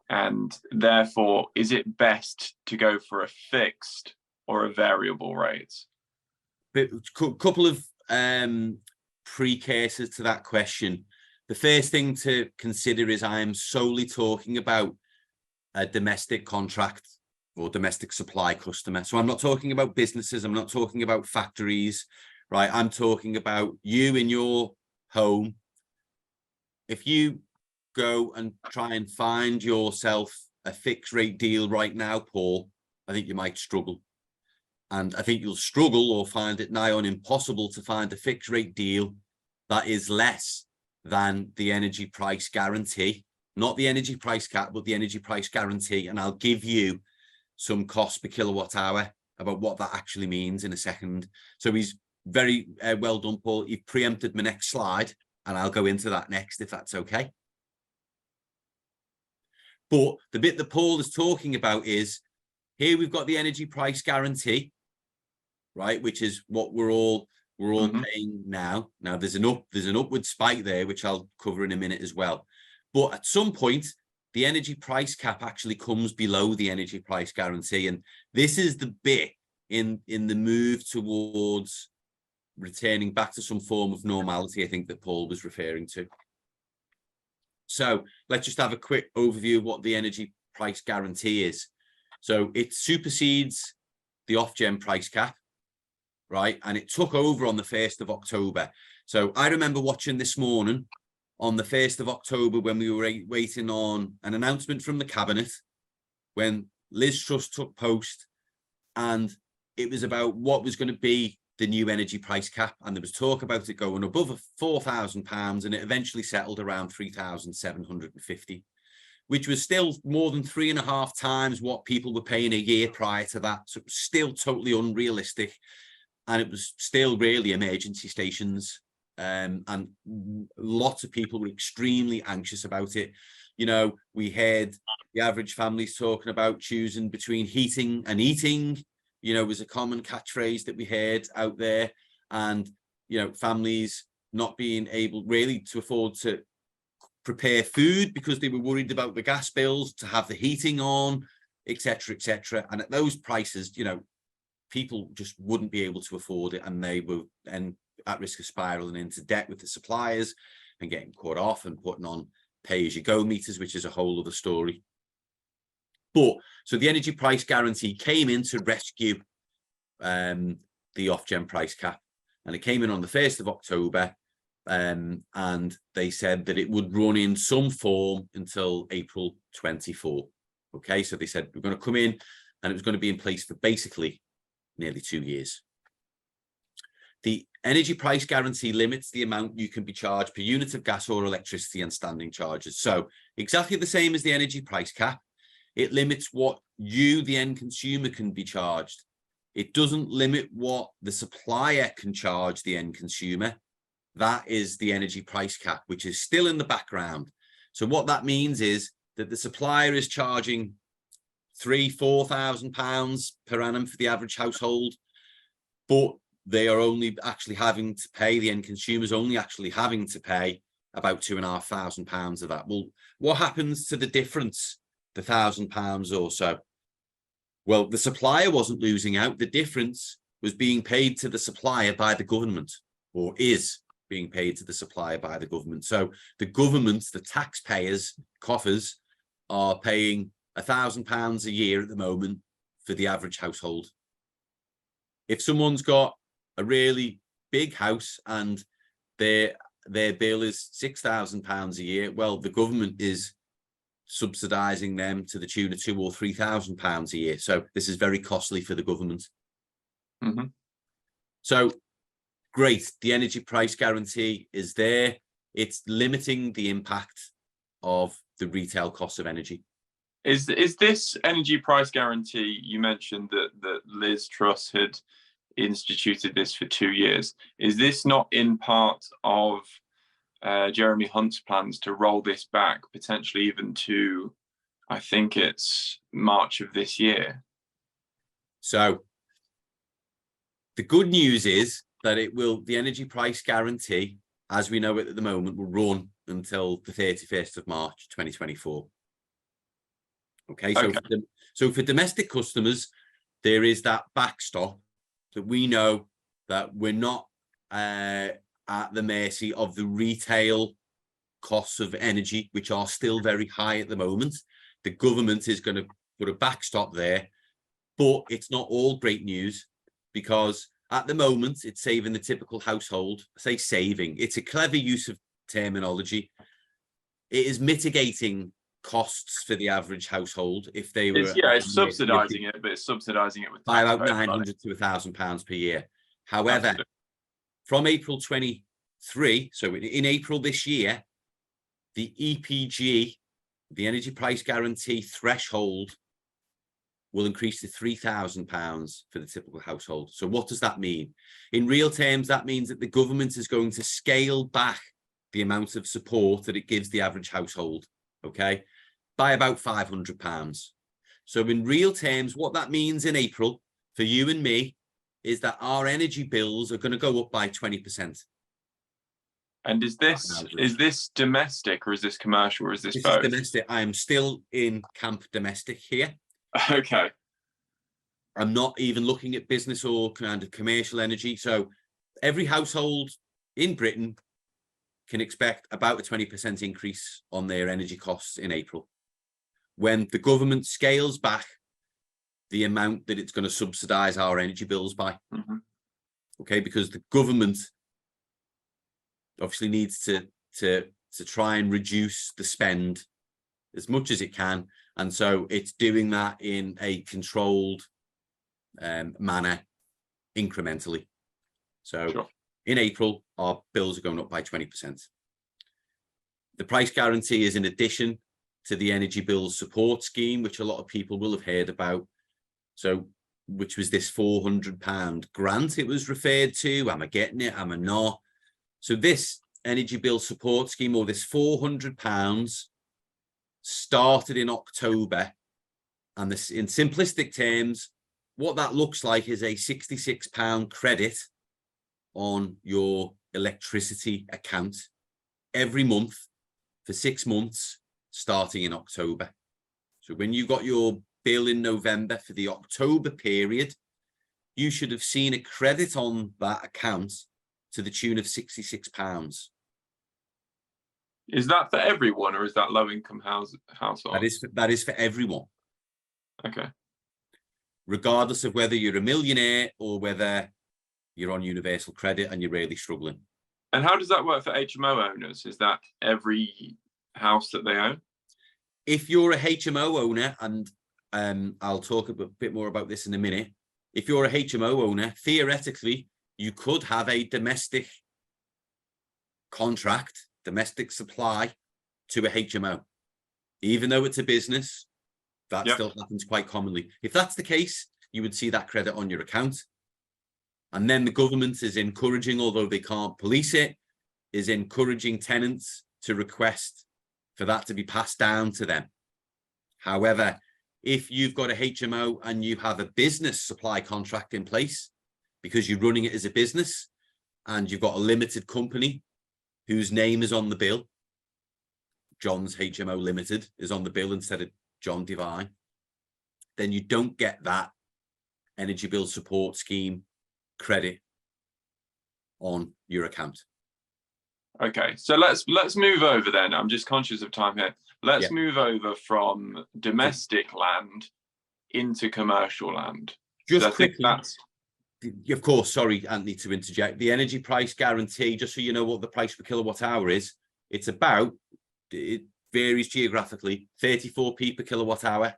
And therefore, is it best to go for a fixed or a variable rate? A couple of precursors to that question. The first thing to consider is I am solely talking about a domestic contract or domestic supply customer. So I'm not talking about businesses, I'm not talking about factories, right? I'm talking about you in your home. If you go and try and find yourself a fixed rate deal right now, Paul, I think you might struggle. And I think you'll struggle or find it nigh on impossible to find a fixed rate deal that is less than the energy price guarantee, not the energy price cap, but the energy price guarantee. And I'll give you some cost per kilowatt hour about what that actually means in a second. So he's very well done, Paul. You've preempted my next slide, and I'll go into that next, if that's okay. But the bit that Paul is talking about is, here we've got the energy price guarantee, right, which is what we're all paying now. Now there's an upward spike there, which I'll cover in a minute as well. But at some point, the energy price cap actually comes below the energy price guarantee, and this is the bit in the move towards returning back to some form of normality, I think, that Paul was referring to. So let's just have a quick overview of what the energy price guarantee is. So it supersedes the Ofgem price cap, right? And it took over on the 1st of October. So I remember watching this morning on the 1st of October when we were waiting on an announcement from the cabinet, when Liz Truss took post, and it was about what was going to be the new energy price cap. And there was talk about it going above £4,000, and it eventually settled around 3,750. which was still more than 3.5 times what people were paying a year prior to that. So it was still totally unrealistic. And it was still really emergency stations. And lots of people were extremely anxious about it. You know, we heard the average families talking about choosing between heating and eating, you know, was a common catchphrase that we heard out there. And, you know, families not being able really to afford to prepare food because they were worried about the gas bills, to have the heating on, etc., etc. And at those prices, you know, people just wouldn't be able to afford it, and they were at risk of spiraling into debt with the suppliers and getting cut off and putting on pay-as-you-go meters, which is a whole other story. But so the energy price guarantee came in to rescue the Ofgem price cap, and it came in on the 1st of October. And they said that it would run in some form until April 24. Okay, so they said we're going to come in and it was going to be in place for basically nearly 2 years. The energy price guarantee limits the amount you can be charged per unit of gas or electricity and standing charges. So exactly the same as the energy price cap. It limits what you, the end consumer, can be charged. It doesn't limit what the supplier can charge the end consumer. That is the energy price cap, which is still in the background. So what that means is that the supplier is charging £3,000–4,000 per annum for the average household, but they are only actually having to pay, the end consumers only actually having to pay about £2,500 of that. Well, what happens to the difference, the £1,000 or so? Well, the supplier wasn't losing out. The difference was being paid to the supplier by the government, or is being paid to the supplier by the government. So the government, the taxpayers' coffers, are paying £1,000 a year at the moment for the average household. If someone's got a really big house and their bill is £6,000 a year, well, the government is subsidising them to the tune of £2,000 or £3,000 a year. So this is very costly for the government. Mm-hmm. So great, the energy price guarantee is there. It's limiting the impact of the retail cost of energy. Is this energy price guarantee, you mentioned that Liz Truss had instituted this for 2 years. Is this not in part of Jeremy Hunt's plans to roll this back, potentially even to, I think it's March of this year? So the good news is that the energy price guarantee, as we know it at the moment, will run until the 31st of March 2024. Okay, so for domestic customers, there is that backstop that we know that we're not at the mercy of the retail costs of energy, which are still very high at the moment. The government is going to put a backstop there, but it's not all great news, because at the moment it's saving the typical household. I say saving, it's a clever use of terminology. It is mitigating costs for the average household if they were. It's subsidising it, but it's subsidising it with by about £900 to £1,000 per year. However, absolutely, from April 23, so in April this year, the EPG, the energy price guarantee threshold, will increase to £3,000 for the typical household. So what does that mean? In real terms, that means that the government is going to scale back the amount of support that it gives the average household, okay, by about £500. So in real terms, what that means in April for you and me is that our energy bills are going to go up by 20%. And is this domestic, or is this commercial, or is this both? Is domestic. I am still in camp domestic here. Okay. I'm not even looking at business or kind of commercial energy. So every household in Britain can expect about a 20% increase on their energy costs in April, when the government scales back the amount that it's going to subsidise our energy bills by. Mm-hmm. Okay, because the government obviously needs to try and reduce the spend as much as it can, and so it's doing that in a controlled manner, incrementally. So sure, in April, our bills are going up by 20%. The price guarantee is in addition to the energy bills support scheme, which a lot of people will have heard about. So, which was this £400 grant it was referred to. Am I getting it? Am I not? So this energy bill support scheme, or this £400, started in October. And this, in simplistic terms, what that looks like is a £66 credit on your electricity account every month for 6 months, starting in October. So when you got your bill in November for the October period, you should have seen a credit on that account to the tune of £66. Is that for everyone, or is that low-income household? That is for everyone. Okay. Regardless of whether you're a millionaire or whether you're on universal credit and you're really struggling. And how does that work for HMO owners? Is that every house that they own? If you're a HMO owner, and I'll talk a bit more about this in a minute. If you're a HMO owner, theoretically, you could have a domestic contract, domestic supply to a HMO. Even though it's a business, that still happens quite commonly. If that's the case, you would see that credit on your account. And then the government is encouraging, although they can't police it, is encouraging tenants to request for that to be passed down to them. However, if you've got a HMO and you have a business supply contract in place, because you're running it as a business and you've got a limited company whose name is on the bill, John's HMO Limited is on the bill instead of John Devine, then you don't get that energy bill support scheme credit on your account. Okay, so let's move over then. I'm just conscious of time here. Let's move over from domestic land into commercial land. Just quickly, of course, sorry, Anthony, to interject. The energy price guarantee, just so you know what the price per kilowatt hour is, it's about, it varies geographically, 34p per kilowatt hour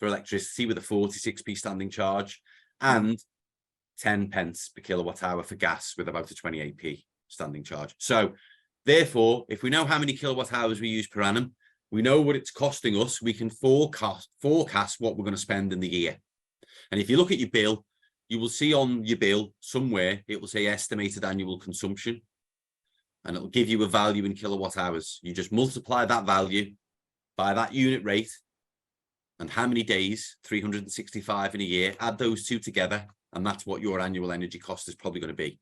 for electricity with a 46p standing charge, and 10 pence per kilowatt hour for gas with about a 28p standing charge. So therefore, if we know how many kilowatt hours we use per annum, we know what it's costing us, we can forecast what we're going to spend in the year. And if you look at your bill, you will see on your bill somewhere, it will say estimated annual consumption, and it'll give you a value in kilowatt hours. You just multiply that value by that unit rate and how many days, 365 in a year, add those two together, and that's what your annual energy cost is probably going to be.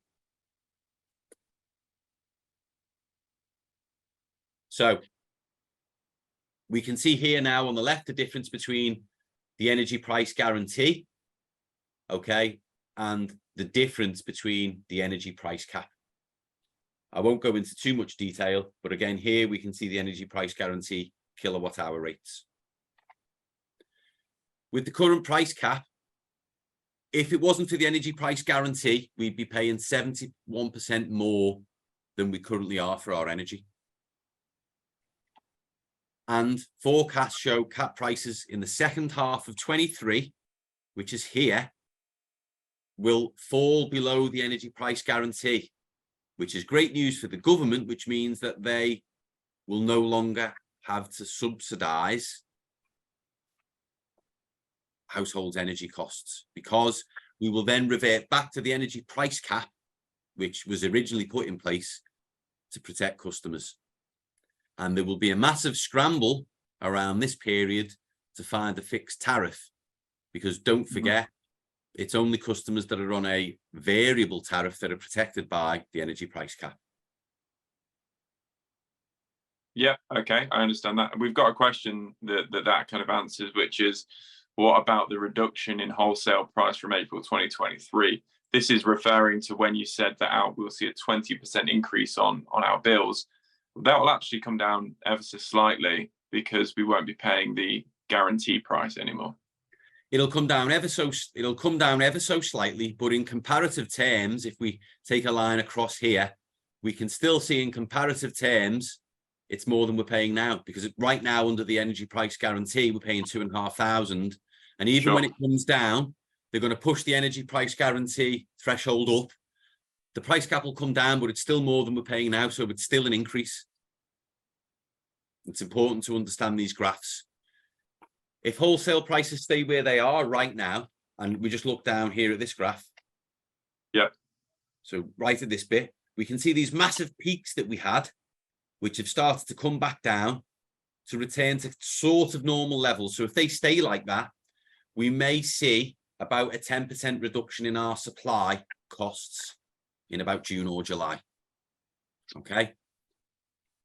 So we can see here now on the left the difference between the energy price guarantee, okay, and the difference between the energy price cap. I won't go into too much detail, but again, here we can see the energy price guarantee kilowatt hour rates. With the current price cap, if it wasn't for the energy price guarantee, we'd be paying 71% more than we currently are for our energy. And forecasts show cap prices in the second half of 23, which is here, will fall below the energy price guarantee, which is great news for the government, which means that they will no longer have to subsidize households' energy costs, because we will then revert back to the energy price cap, which was originally put in place to protect customers. And there will be a massive scramble around this period to find a fixed tariff, because don't forget, it's only customers that are on a variable tariff that are protected by the energy price cap. Yeah, okay, I understand that. We've got a question that kind of answers, which is, what about the reduction in wholesale price from April 2023? This is referring to when you said that we'll see a 20% increase on our bills. That will actually come down ever so slightly because we won't be paying the guarantee price anymore. It'll come down ever so slightly, but in comparative terms, if we take a line across here, we can still see in comparative terms it's more than we're paying now, because right now under the energy price guarantee we're paying 2,500, and even when it comes down, they're going to push the energy price guarantee threshold up. The price cap will come down, but it's still more than we're paying now, so it's still an increase. It's important to understand these graphs. If wholesale prices stay where they are right now, and we just look down here at this graph, so right at this bit, we can see these massive peaks that we had, which have started to come back down to return to sort of normal levels. So if they stay like that, we may see about a 10% reduction in our supply costs in about June or July. Okay.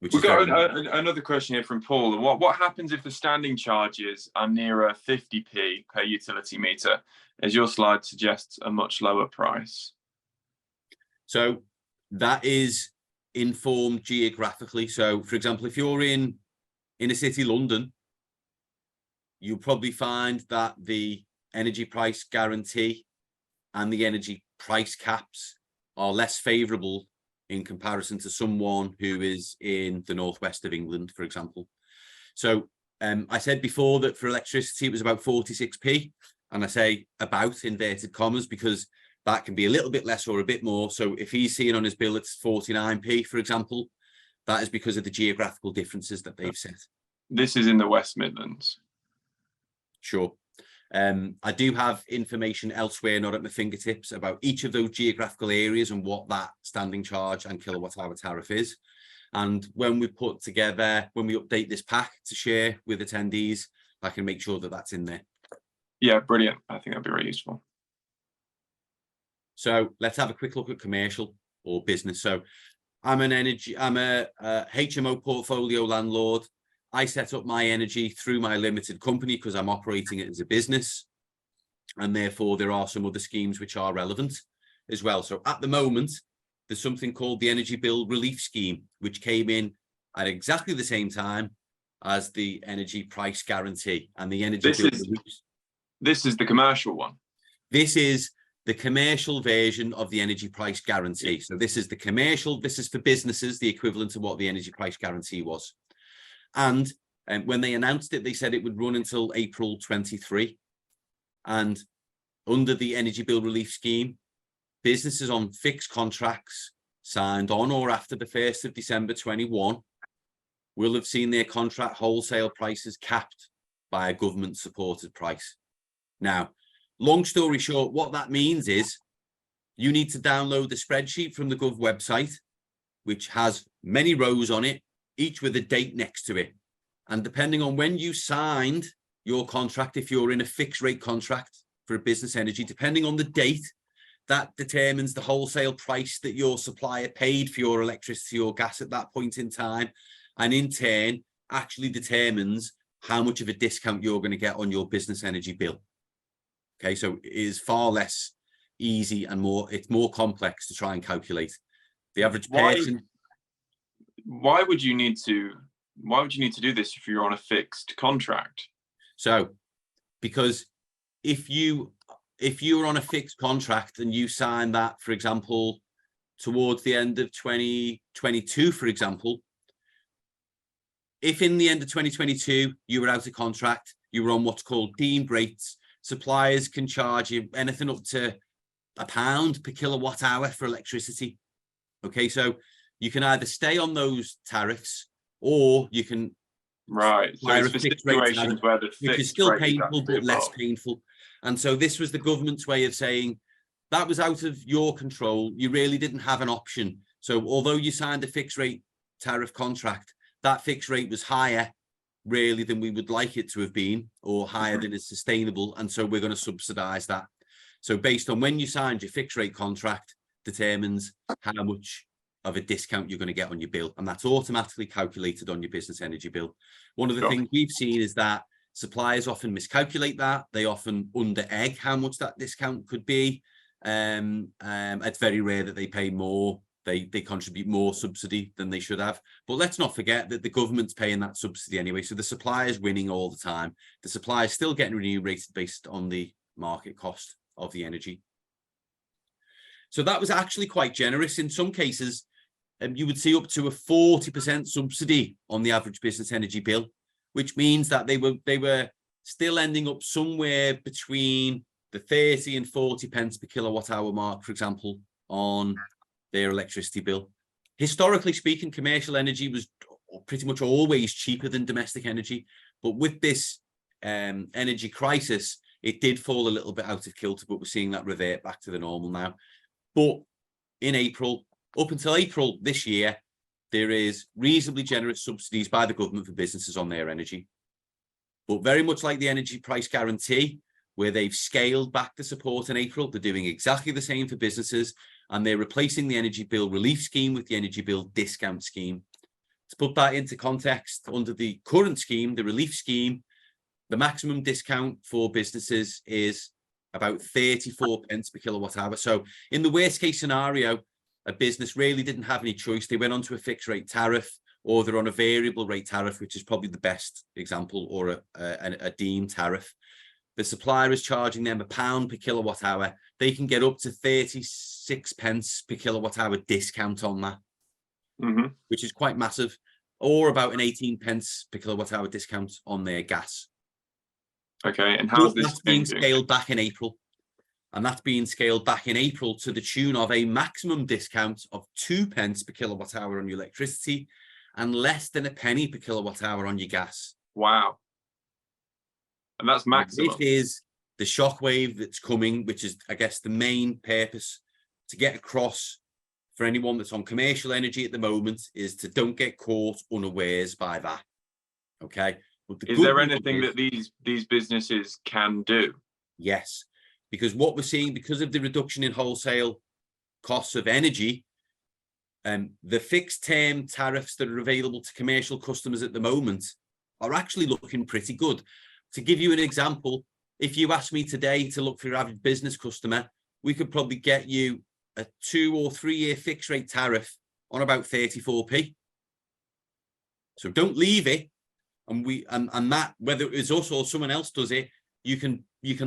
We've got another question here from Paul. What happens if the standing charges are nearer 50p per utility meter, as your slide suggests a much lower price? So that is informed geographically. So for example, if you're in inner city London, you'll probably find that the energy price guarantee and the energy price caps are less favorable in comparison to someone who is in the northwest of England, for example. So I said before that for electricity, it was about 46p. And I say about inverted commas, because that can be a little bit less or a bit more. So if he's seeing on his bill, it's 49p, for example, that is because of the geographical differences that they've set. This is in the West Midlands. Sure. I do have information elsewhere, not at my fingertips, about each of those geographical areas and what that standing charge and kilowatt hour tariff is. And when we put together, when we update this pack to share with attendees, I can make sure that that's in there. Yeah, brilliant. I think that'd be really useful. So let's have a quick look at commercial or business. So I'm a HMO portfolio landlord. I set up my energy through my limited company because I'm operating it as a business. And therefore, there are some other schemes which are relevant as well. So at the moment, there's something called the Energy Bill Relief Scheme, which came in at exactly the same time as the Energy Price Guarantee. And the Energy Bill Relief. This is the commercial one. This is the commercial version of the Energy Price Guarantee. So this is the commercial, this is for businesses, the equivalent to what the Energy Price Guarantee was. And when they announced it, they said it would run until April 23. And under the Energy Bill Relief Scheme, businesses on fixed contracts signed on or after the 1st of December 21 will have seen their contract wholesale prices capped by a government-supported price. Now, long story short, what that means is you need to download the spreadsheet from the Gov website, which has many rows on it, each with a date next to it. And depending on when you signed your contract, if you're in a fixed rate contract for a business energy, depending on the date, that determines the wholesale price that your supplier paid for your electricity or gas at that point in time. And in turn, actually determines how much of a discount you're going to get on your business energy bill. Okay, so it is far less easy and it's more complex to try and calculate. The average person. Why would you need to do this if you're on a fixed contract? So, because if you're on a fixed contract and you sign that, for example, towards the end of 2022, for example, if in the end of 2022 you were out of contract, you were on what's called deemed rates, suppliers can charge you anything up to £1 per kilowatt hour for electricity. Okay, so you can either stay on those tariffs or you can so it's for situations where the which is still painful but less painful. And so this was the government's way of saying that was out of your control. You really didn't have an option. So although you signed a fixed rate tariff contract, that fixed rate was higher really than we would like it to have been, or higher than is sustainable. And so we're going to subsidize that. So based on when you signed your fixed rate contract determines how much of a discount you're going to get on your bill. And that's automatically calculated on your business energy bill. One of the things we've seen is that suppliers often miscalculate that. They often under egg how much that discount could be. It's very rare that they pay more. They contribute more subsidy than they should have. But let's not forget that the government's paying that subsidy anyway. So the supplier's winning all the time. The supplier's still getting remunerated based on the market cost of the energy. So that was actually quite generous. In some cases, you would see up to a 40% subsidy on the average business energy bill, which means that they were still ending up somewhere between the 30 and 40 pence per kilowatt hour mark, for example, on their electricity bill. Historically speaking, commercial energy was pretty much always cheaper than domestic energy. But with this energy crisis, it did fall a little bit out of kilter, but we're seeing that revert back to the normal now. But in April, up until April this year, there is reasonably generous subsidies by the government for businesses on their energy. But very much like the Energy Price Guarantee, where they've scaled back the support in April, they're doing exactly the same for businesses, and they're replacing the Energy Bill Relief Scheme with the Energy Bill Discount Scheme. To put that into context, under the current scheme, the Relief Scheme, the maximum discount for businesses is about 34 pence per kilowatt hour. So in the worst case scenario, a business really didn't have any choice. They went onto a fixed rate tariff, or they're on a variable rate tariff, which is probably the best example, or a deemed tariff. The supplier is charging them £1 per kilowatt hour. They can get up to 36 pence per kilowatt hour discount on that, which is quite massive. or about an 18 pence per kilowatt hour discount on their gas. Okay, and how's this That's being changing? scaled back in April. And that's being scaled back in April to the tune of a maximum discount of 2 pence per kilowatt hour on your electricity and less than a penny per kilowatt hour on your gas. Wow. And that's maximum. This is the shockwave that's coming, which is, I guess, the main purpose to get across for anyone that's on commercial energy at the moment, is to don't get caught unawares by that. Okay. But is there anything that these businesses can do? Yes, because what we're seeing, because of the reduction in wholesale costs of energy, the fixed term tariffs that are available to commercial customers at the moment are actually looking pretty good. To give you an example, if you ask me today to look for your average business customer, we could probably get you a 2 or 3 year fixed rate tariff on about 34p. So don't leave it. And that, whether it's us or someone else does it, you can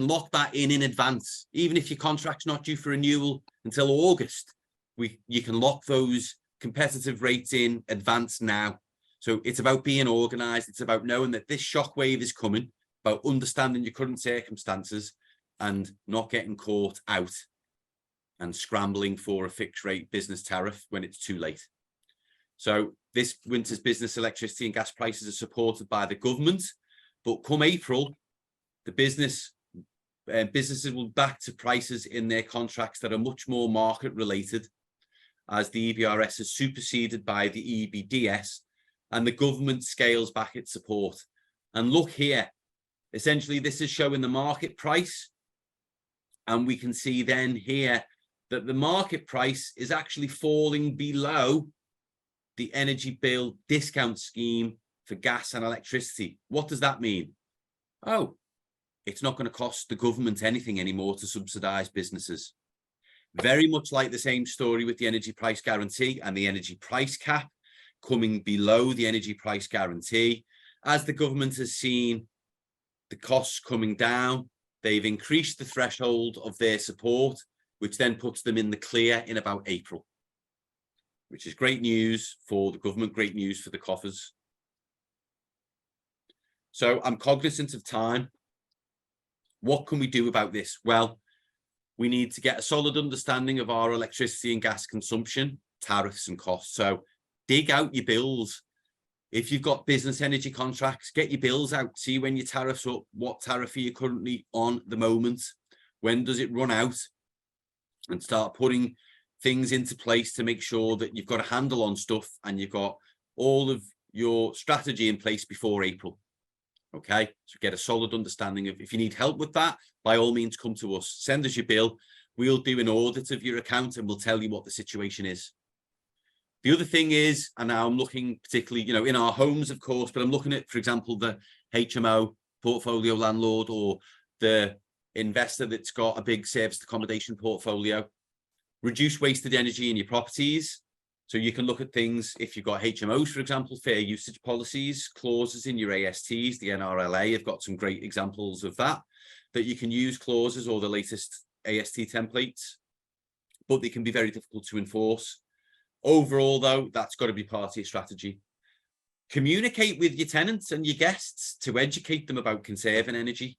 lock that in advance. Even if your contract's not due for renewal until August, you can lock those competitive rates in advance now. So it's about being organized. It's about knowing that this shockwave is coming, about understanding your current circumstances and not getting caught out and scrambling for a fixed rate business tariff when it's too late. So this winter's business electricity and gas prices are supported by the government, but come April, the businesses will be back to prices in their contracts that are much more market related, as the EBRS is superseded by the EBDS and the government scales back its support. And look here, essentially this is showing the market price, and we can see then here that the market price is actually falling below the energy bill discount scheme for gas and electricity. What does that mean? Oh, it's not going to cost the government anything anymore to subsidize businesses. Very much like the same story with the energy price guarantee and the energy price cap coming below the energy price guarantee. As the government has seen the costs coming down, they've increased the threshold of their support, which then puts them in the clear in about April, which is great news for the government, great news for the coffers. So I'm cognizant of time. What can we do about this? Well, we need to get a solid understanding of our electricity and gas consumption, tariffs and costs. So dig out your bills. If you've got business energy contracts, get your bills out, see when your tariff's up, what tariff are you currently on at the moment, when does it run out, and start putting things into place to make sure that you've got a handle on stuff and you've got all of your strategy in place before April. Okay, so get a solid understanding of, if you need help with that, by all means come to us, send us your bill, we'll do an audit of your account and we'll tell you what the situation is. The other thing is, and now I'm looking particularly, in our homes, of course, but I'm looking at, for example, the HMO portfolio landlord or the investor that's got a big serviced accommodation portfolio. Reduce wasted energy in your properties. So you can look at things, if you've got HMOs, for example, fair usage policies, clauses in your ASTs, the NRLA have got some great examples of that you can use, clauses or the latest AST templates, but they can be very difficult to enforce. Overall, though, that's got to be part of your strategy. Communicate with your tenants and your guests to educate them about conserving energy.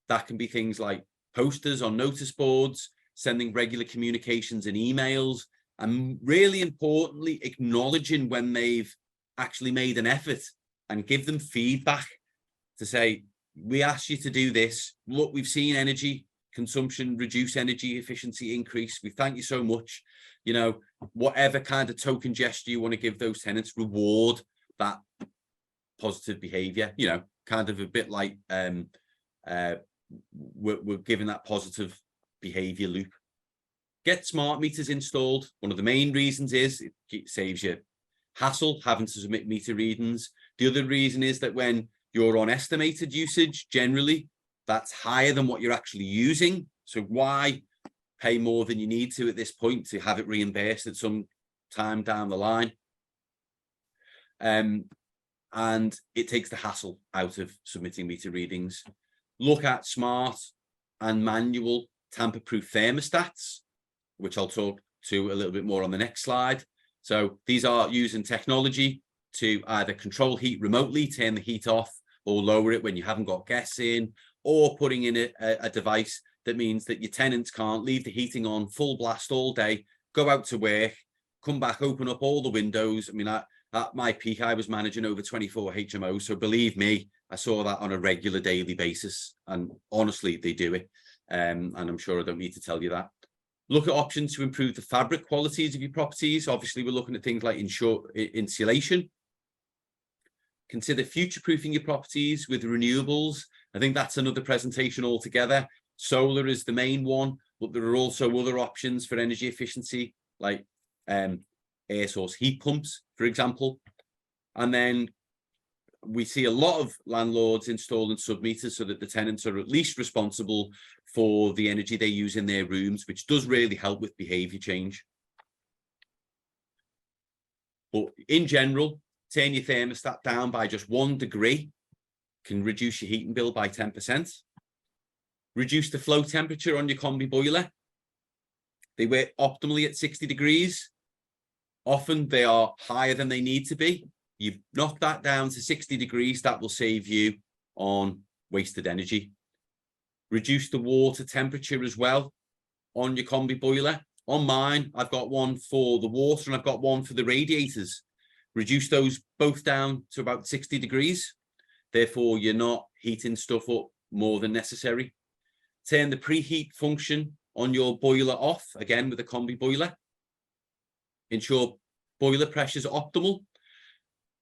That can be things like posters on notice boards, sending regular communications and emails, and really importantly, acknowledging when they've actually made an effort and give them feedback to say, we asked you to do this. Look, we've seen energy consumption reduce, energy efficiency increase. We thank you so much. Whatever kind of token gesture you want to give those tenants, reward that positive behavior, kind of a bit like we're giving that positive behavior loop. Get smart meters installed. One of the main reasons is it saves you hassle having to submit meter readings. The other reason is that when you're on estimated usage, generally that's higher than what you're actually using. So why pay more than you need to at this point to have it reimbursed at some time down the line? And it takes the hassle out of submitting meter readings. Look at smart and manual tamper-proof thermostats, which I'll talk to a little bit more on the next slide. So these are using technology to either control heat remotely, turn the heat off or lower it when you haven't got guests in, or putting in a device that means that your tenants can't leave the heating on full blast all day, go out to work, come back, open up all the windows. I mean, at my peak, I was managing over 24 HMOs. So believe me, I saw that on a regular daily basis. And honestly, they do it. And I'm sure I don't need to tell you that. Look at options to improve the fabric qualities of your properties. Obviously, we're looking at things like insulation. Consider future-proofing your properties with renewables. I think that's another presentation altogether. Solar is the main one, but there are also other options for energy efficiency, like air source heat pumps, for example. And then we see a lot of landlords installing sub-meters so that the tenants are at least responsible for the energy they use in their rooms, which does really help with behavior change. But in general, turn your thermostat down by just 1 degree can reduce your heating bill by 10%. Reduce the flow temperature on your combi boiler. They work optimally at 60 degrees. Often they are higher than they need to be. You knock that down to 60 degrees, that will save you on wasted energy. Reduce the water temperature as well on your combi boiler. On mine, I've got one for the water and I've got one for the radiators. Reduce those both down to about 60 degrees. Therefore, you're not heating stuff up more than necessary. Turn the preheat function on your boiler off, again with a combi boiler. Ensure boiler pressure is optimal.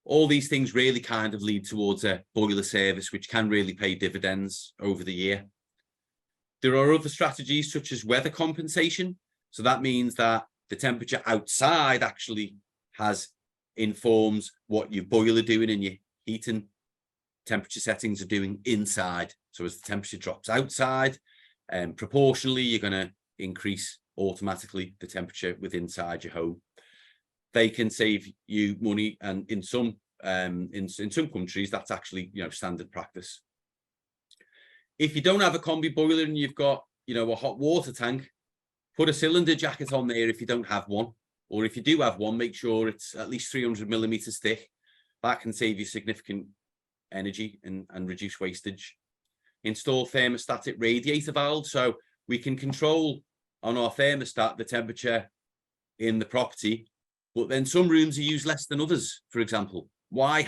All these things really kind of lead towards a boiler service, which can really pay dividends over the year. There are other strategies such as weather compensation. So that means that the temperature outside actually informs what your boiler doing and your heating temperature settings are doing inside. So as the temperature drops outside, proportionally, you're going to increase automatically the temperature within inside your home. They can save you money, and in some countries, that's actually standard practice. If you don't have a combi boiler and you've got a hot water tank, put a cylinder jacket on there if you don't have one, or if you do have one, make sure it's at least 300 millimeters thick. That can save you significant energy and reduce wastage. Install thermostatic radiator valves, so we can control on our thermostat the temperature in the property, but then some rooms are used less than others. For example, why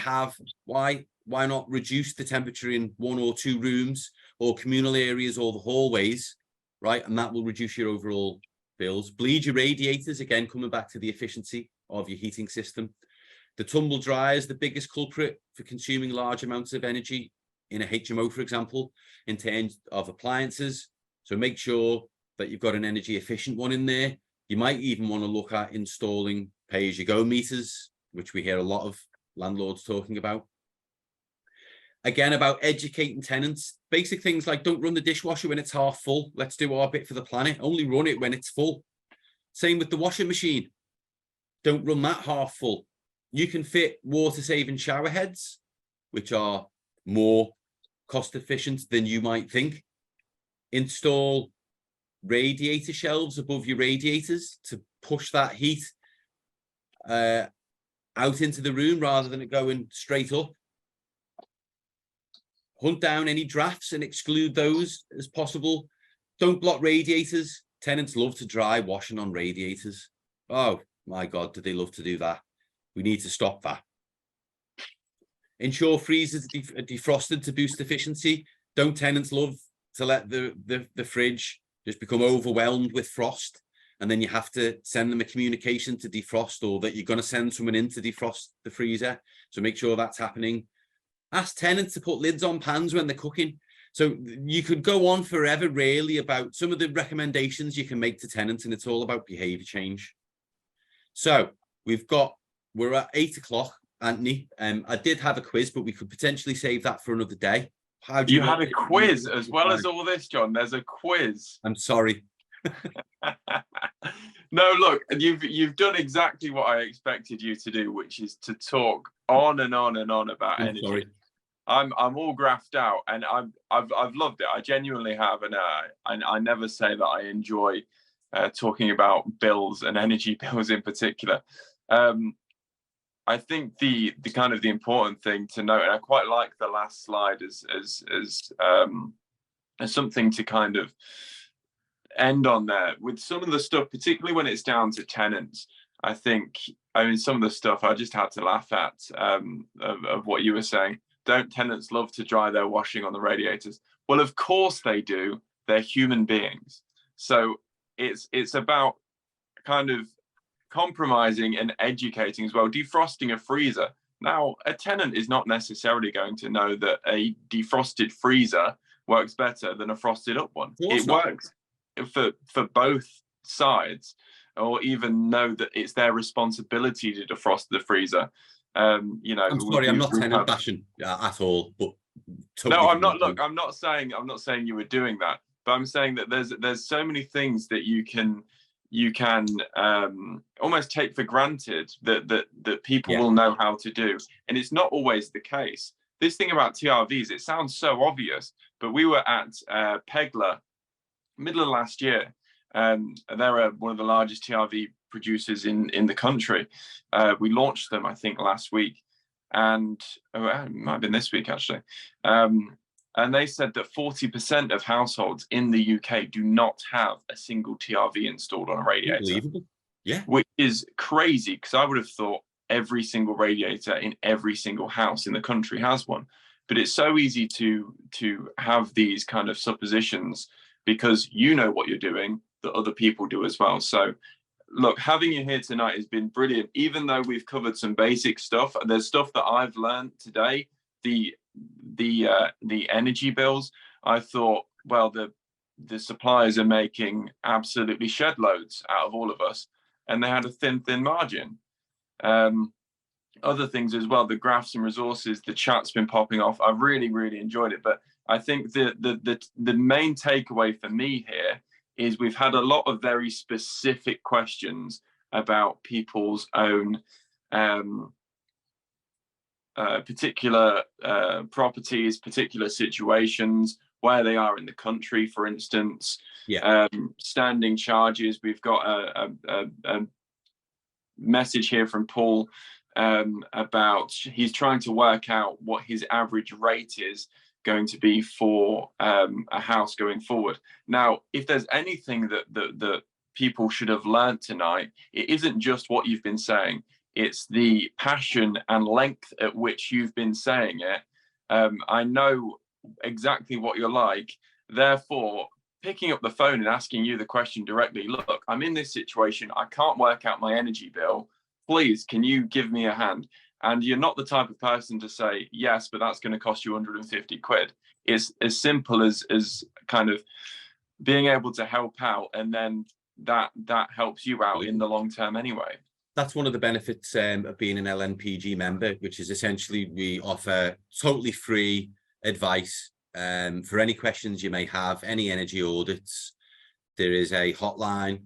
not reduce the temperature in 1 or 2 rooms or communal areas or the hallways, right? And that will reduce your overall bills. Bleed your radiators, again, coming back to the efficiency of your heating system. The tumble dryer is the biggest culprit for consuming large amounts of energy in a HMO, for example, in terms of appliances. So make sure that you've got an energy efficient one in there. You might even want to look at installing pay-as-you-go meters, which we hear a lot of landlords talking about. Again, about educating tenants, basic things like don't run the dishwasher when it's half full. Let's do our bit for the planet. Only run it when it's full. Same with the washing machine. Don't run that half full. You can fit water-saving shower heads, which are more cost efficient than you might think. Install radiator shelves above your radiators to push that heat out into the room rather than it going straight up. Hunt down any drafts and exclude those as possible. Don't block radiators. Tenants love to dry washing on radiators. Oh my God, do they love to do that? We need to stop that. Ensure freezers are defrosted to boost efficiency. Don't tenants love to let the fridge just become overwhelmed with frost, and then you have to send them a communication to defrost, or that you're going to send someone in to defrost the freezer. So make sure that's happening. Ask tenants to put lids on pans when they're cooking. So you could go on forever really about some of the recommendations you can make to tenants, and it's all about behavior change. So we're at 8 o'clock, Anthony. I did have a quiz, but we could potentially save that for another day. How do you had a quiz as well as all this, John? There's a quiz. I'm sorry. No, look, you've done exactly what I expected you to do, which is to talk on and on and on about energy. Sorry. I'm all graphed out, and I've loved it. I genuinely have, and I never say that I enjoy talking about bills and energy bills in particular. I think the kind of the important thing to note, and I quite like the last slide as something to kind of end on there with some of the stuff, particularly when it's down to tenants. I mean, some of the stuff I just had to laugh at of what you were saying. Don't tenants love to dry their washing on the radiators? Well, of course they do. They're human beings. So it's about kind of compromising and educating as well. Defrosting a freezer. Now, a tenant is not necessarily going to know that a defrosted freezer works better than a frosted up one. It works for both sides, or even know that it's their responsibility to defrost the freezer. You know, I'm sorry, I'm not tenant bashing at all, but totally no, I'm not. Look, I'm not saying you were doing that, but I'm saying that there's so many things that you can almost take for granted that people will know how to do, and it's not always the case. This thing about TRVs, it sounds so obvious, but we were at Pegler middle of last year. They're one of the largest TRV producers in the country. We launched them, I think, last week, and it might have been this week actually. And they said that 40% of households in the UK do not have a single TRV installed on a radiator. Unbelievable. Yeah. Which is crazy, because I would have thought every single radiator in every single house in the country has one. But it's so easy to have these kind of suppositions, because you know what you're doing, that other people do as well. So look, having you here tonight has been brilliant. Even though we've covered some basic stuff, there's stuff that I've learned today. The energy bills, I thought, well, the suppliers are making absolutely shed loads out of all of us, and they had a thin margin. Other things as well, the graphs and resources, the chat's been popping off. I really enjoyed it. But I think the main takeaway for me here is we've had a lot of very specific questions about people's own particular properties, particular situations, where they are in the country, for instance. Standing charges. We've got a message here from Paul about he's trying to work out what his average rate is going to be for a house going forward. Now, if there's anything that people should have learned tonight, it isn't just what you've been saying. It's the passion and length at which you've been saying it. I know exactly what you're like. Therefore, picking up the phone and asking you the question directly, look, I'm in this situation. I can't work out my energy bill. Please, can you give me a hand? And you're not the type of person to say, yes, but that's going to cost you 150 quid. It's as simple as kind of being able to help out. And then that helps you out in the long term anyway. That's one of the benefits of being an LNPG member, which is essentially we offer totally free advice for any questions you may have, any energy audits. There is a hotline,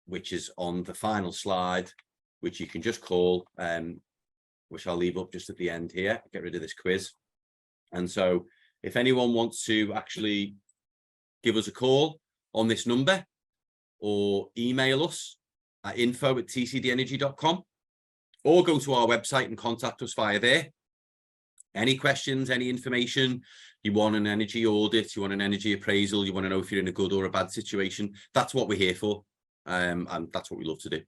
which is on the final slide, which you can just call, which I'll leave up just at the end here, get rid of this quiz. And so if anyone wants to actually give us a call on this number or email us at info@tcdenergy.com, or go to our website and contact us via there. Any questions, any information, you want an energy audit, you want an energy appraisal, you want to know if you're in a good or a bad situation, that's what we're here for. And that's what we love to do.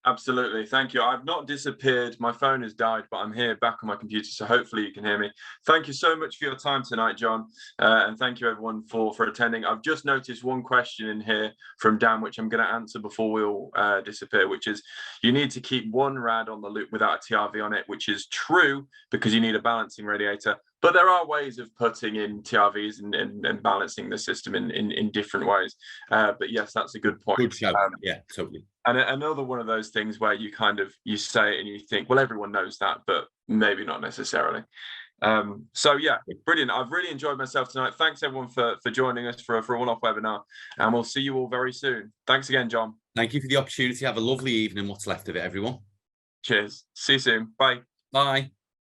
Absolutely. Thank you. I've not disappeared. My phone has died, but I'm here back on my computer. So hopefully you can hear me. Thank you so much for your time tonight, John. And thank you everyone for attending. I've just noticed one question in here from Dan, which I'm going to answer before we all disappear, which is you need to keep one rad on the loop without a TRV on it, which is true because you need a balancing radiator. But there are ways of putting in TRVs and balancing the system in different ways. But yes, that's a good point. Good shout. Yeah, totally. And another one of those things where you say it and you think, well, everyone knows that, but maybe not necessarily. So yeah, brilliant. I've really enjoyed myself tonight. Thanks everyone for joining us for a one-off webinar, and we'll see you all very soon. Thanks again, John. Thank you for the opportunity. Have a lovely evening, what's left of it, everyone. Cheers. See you soon. Bye. Bye.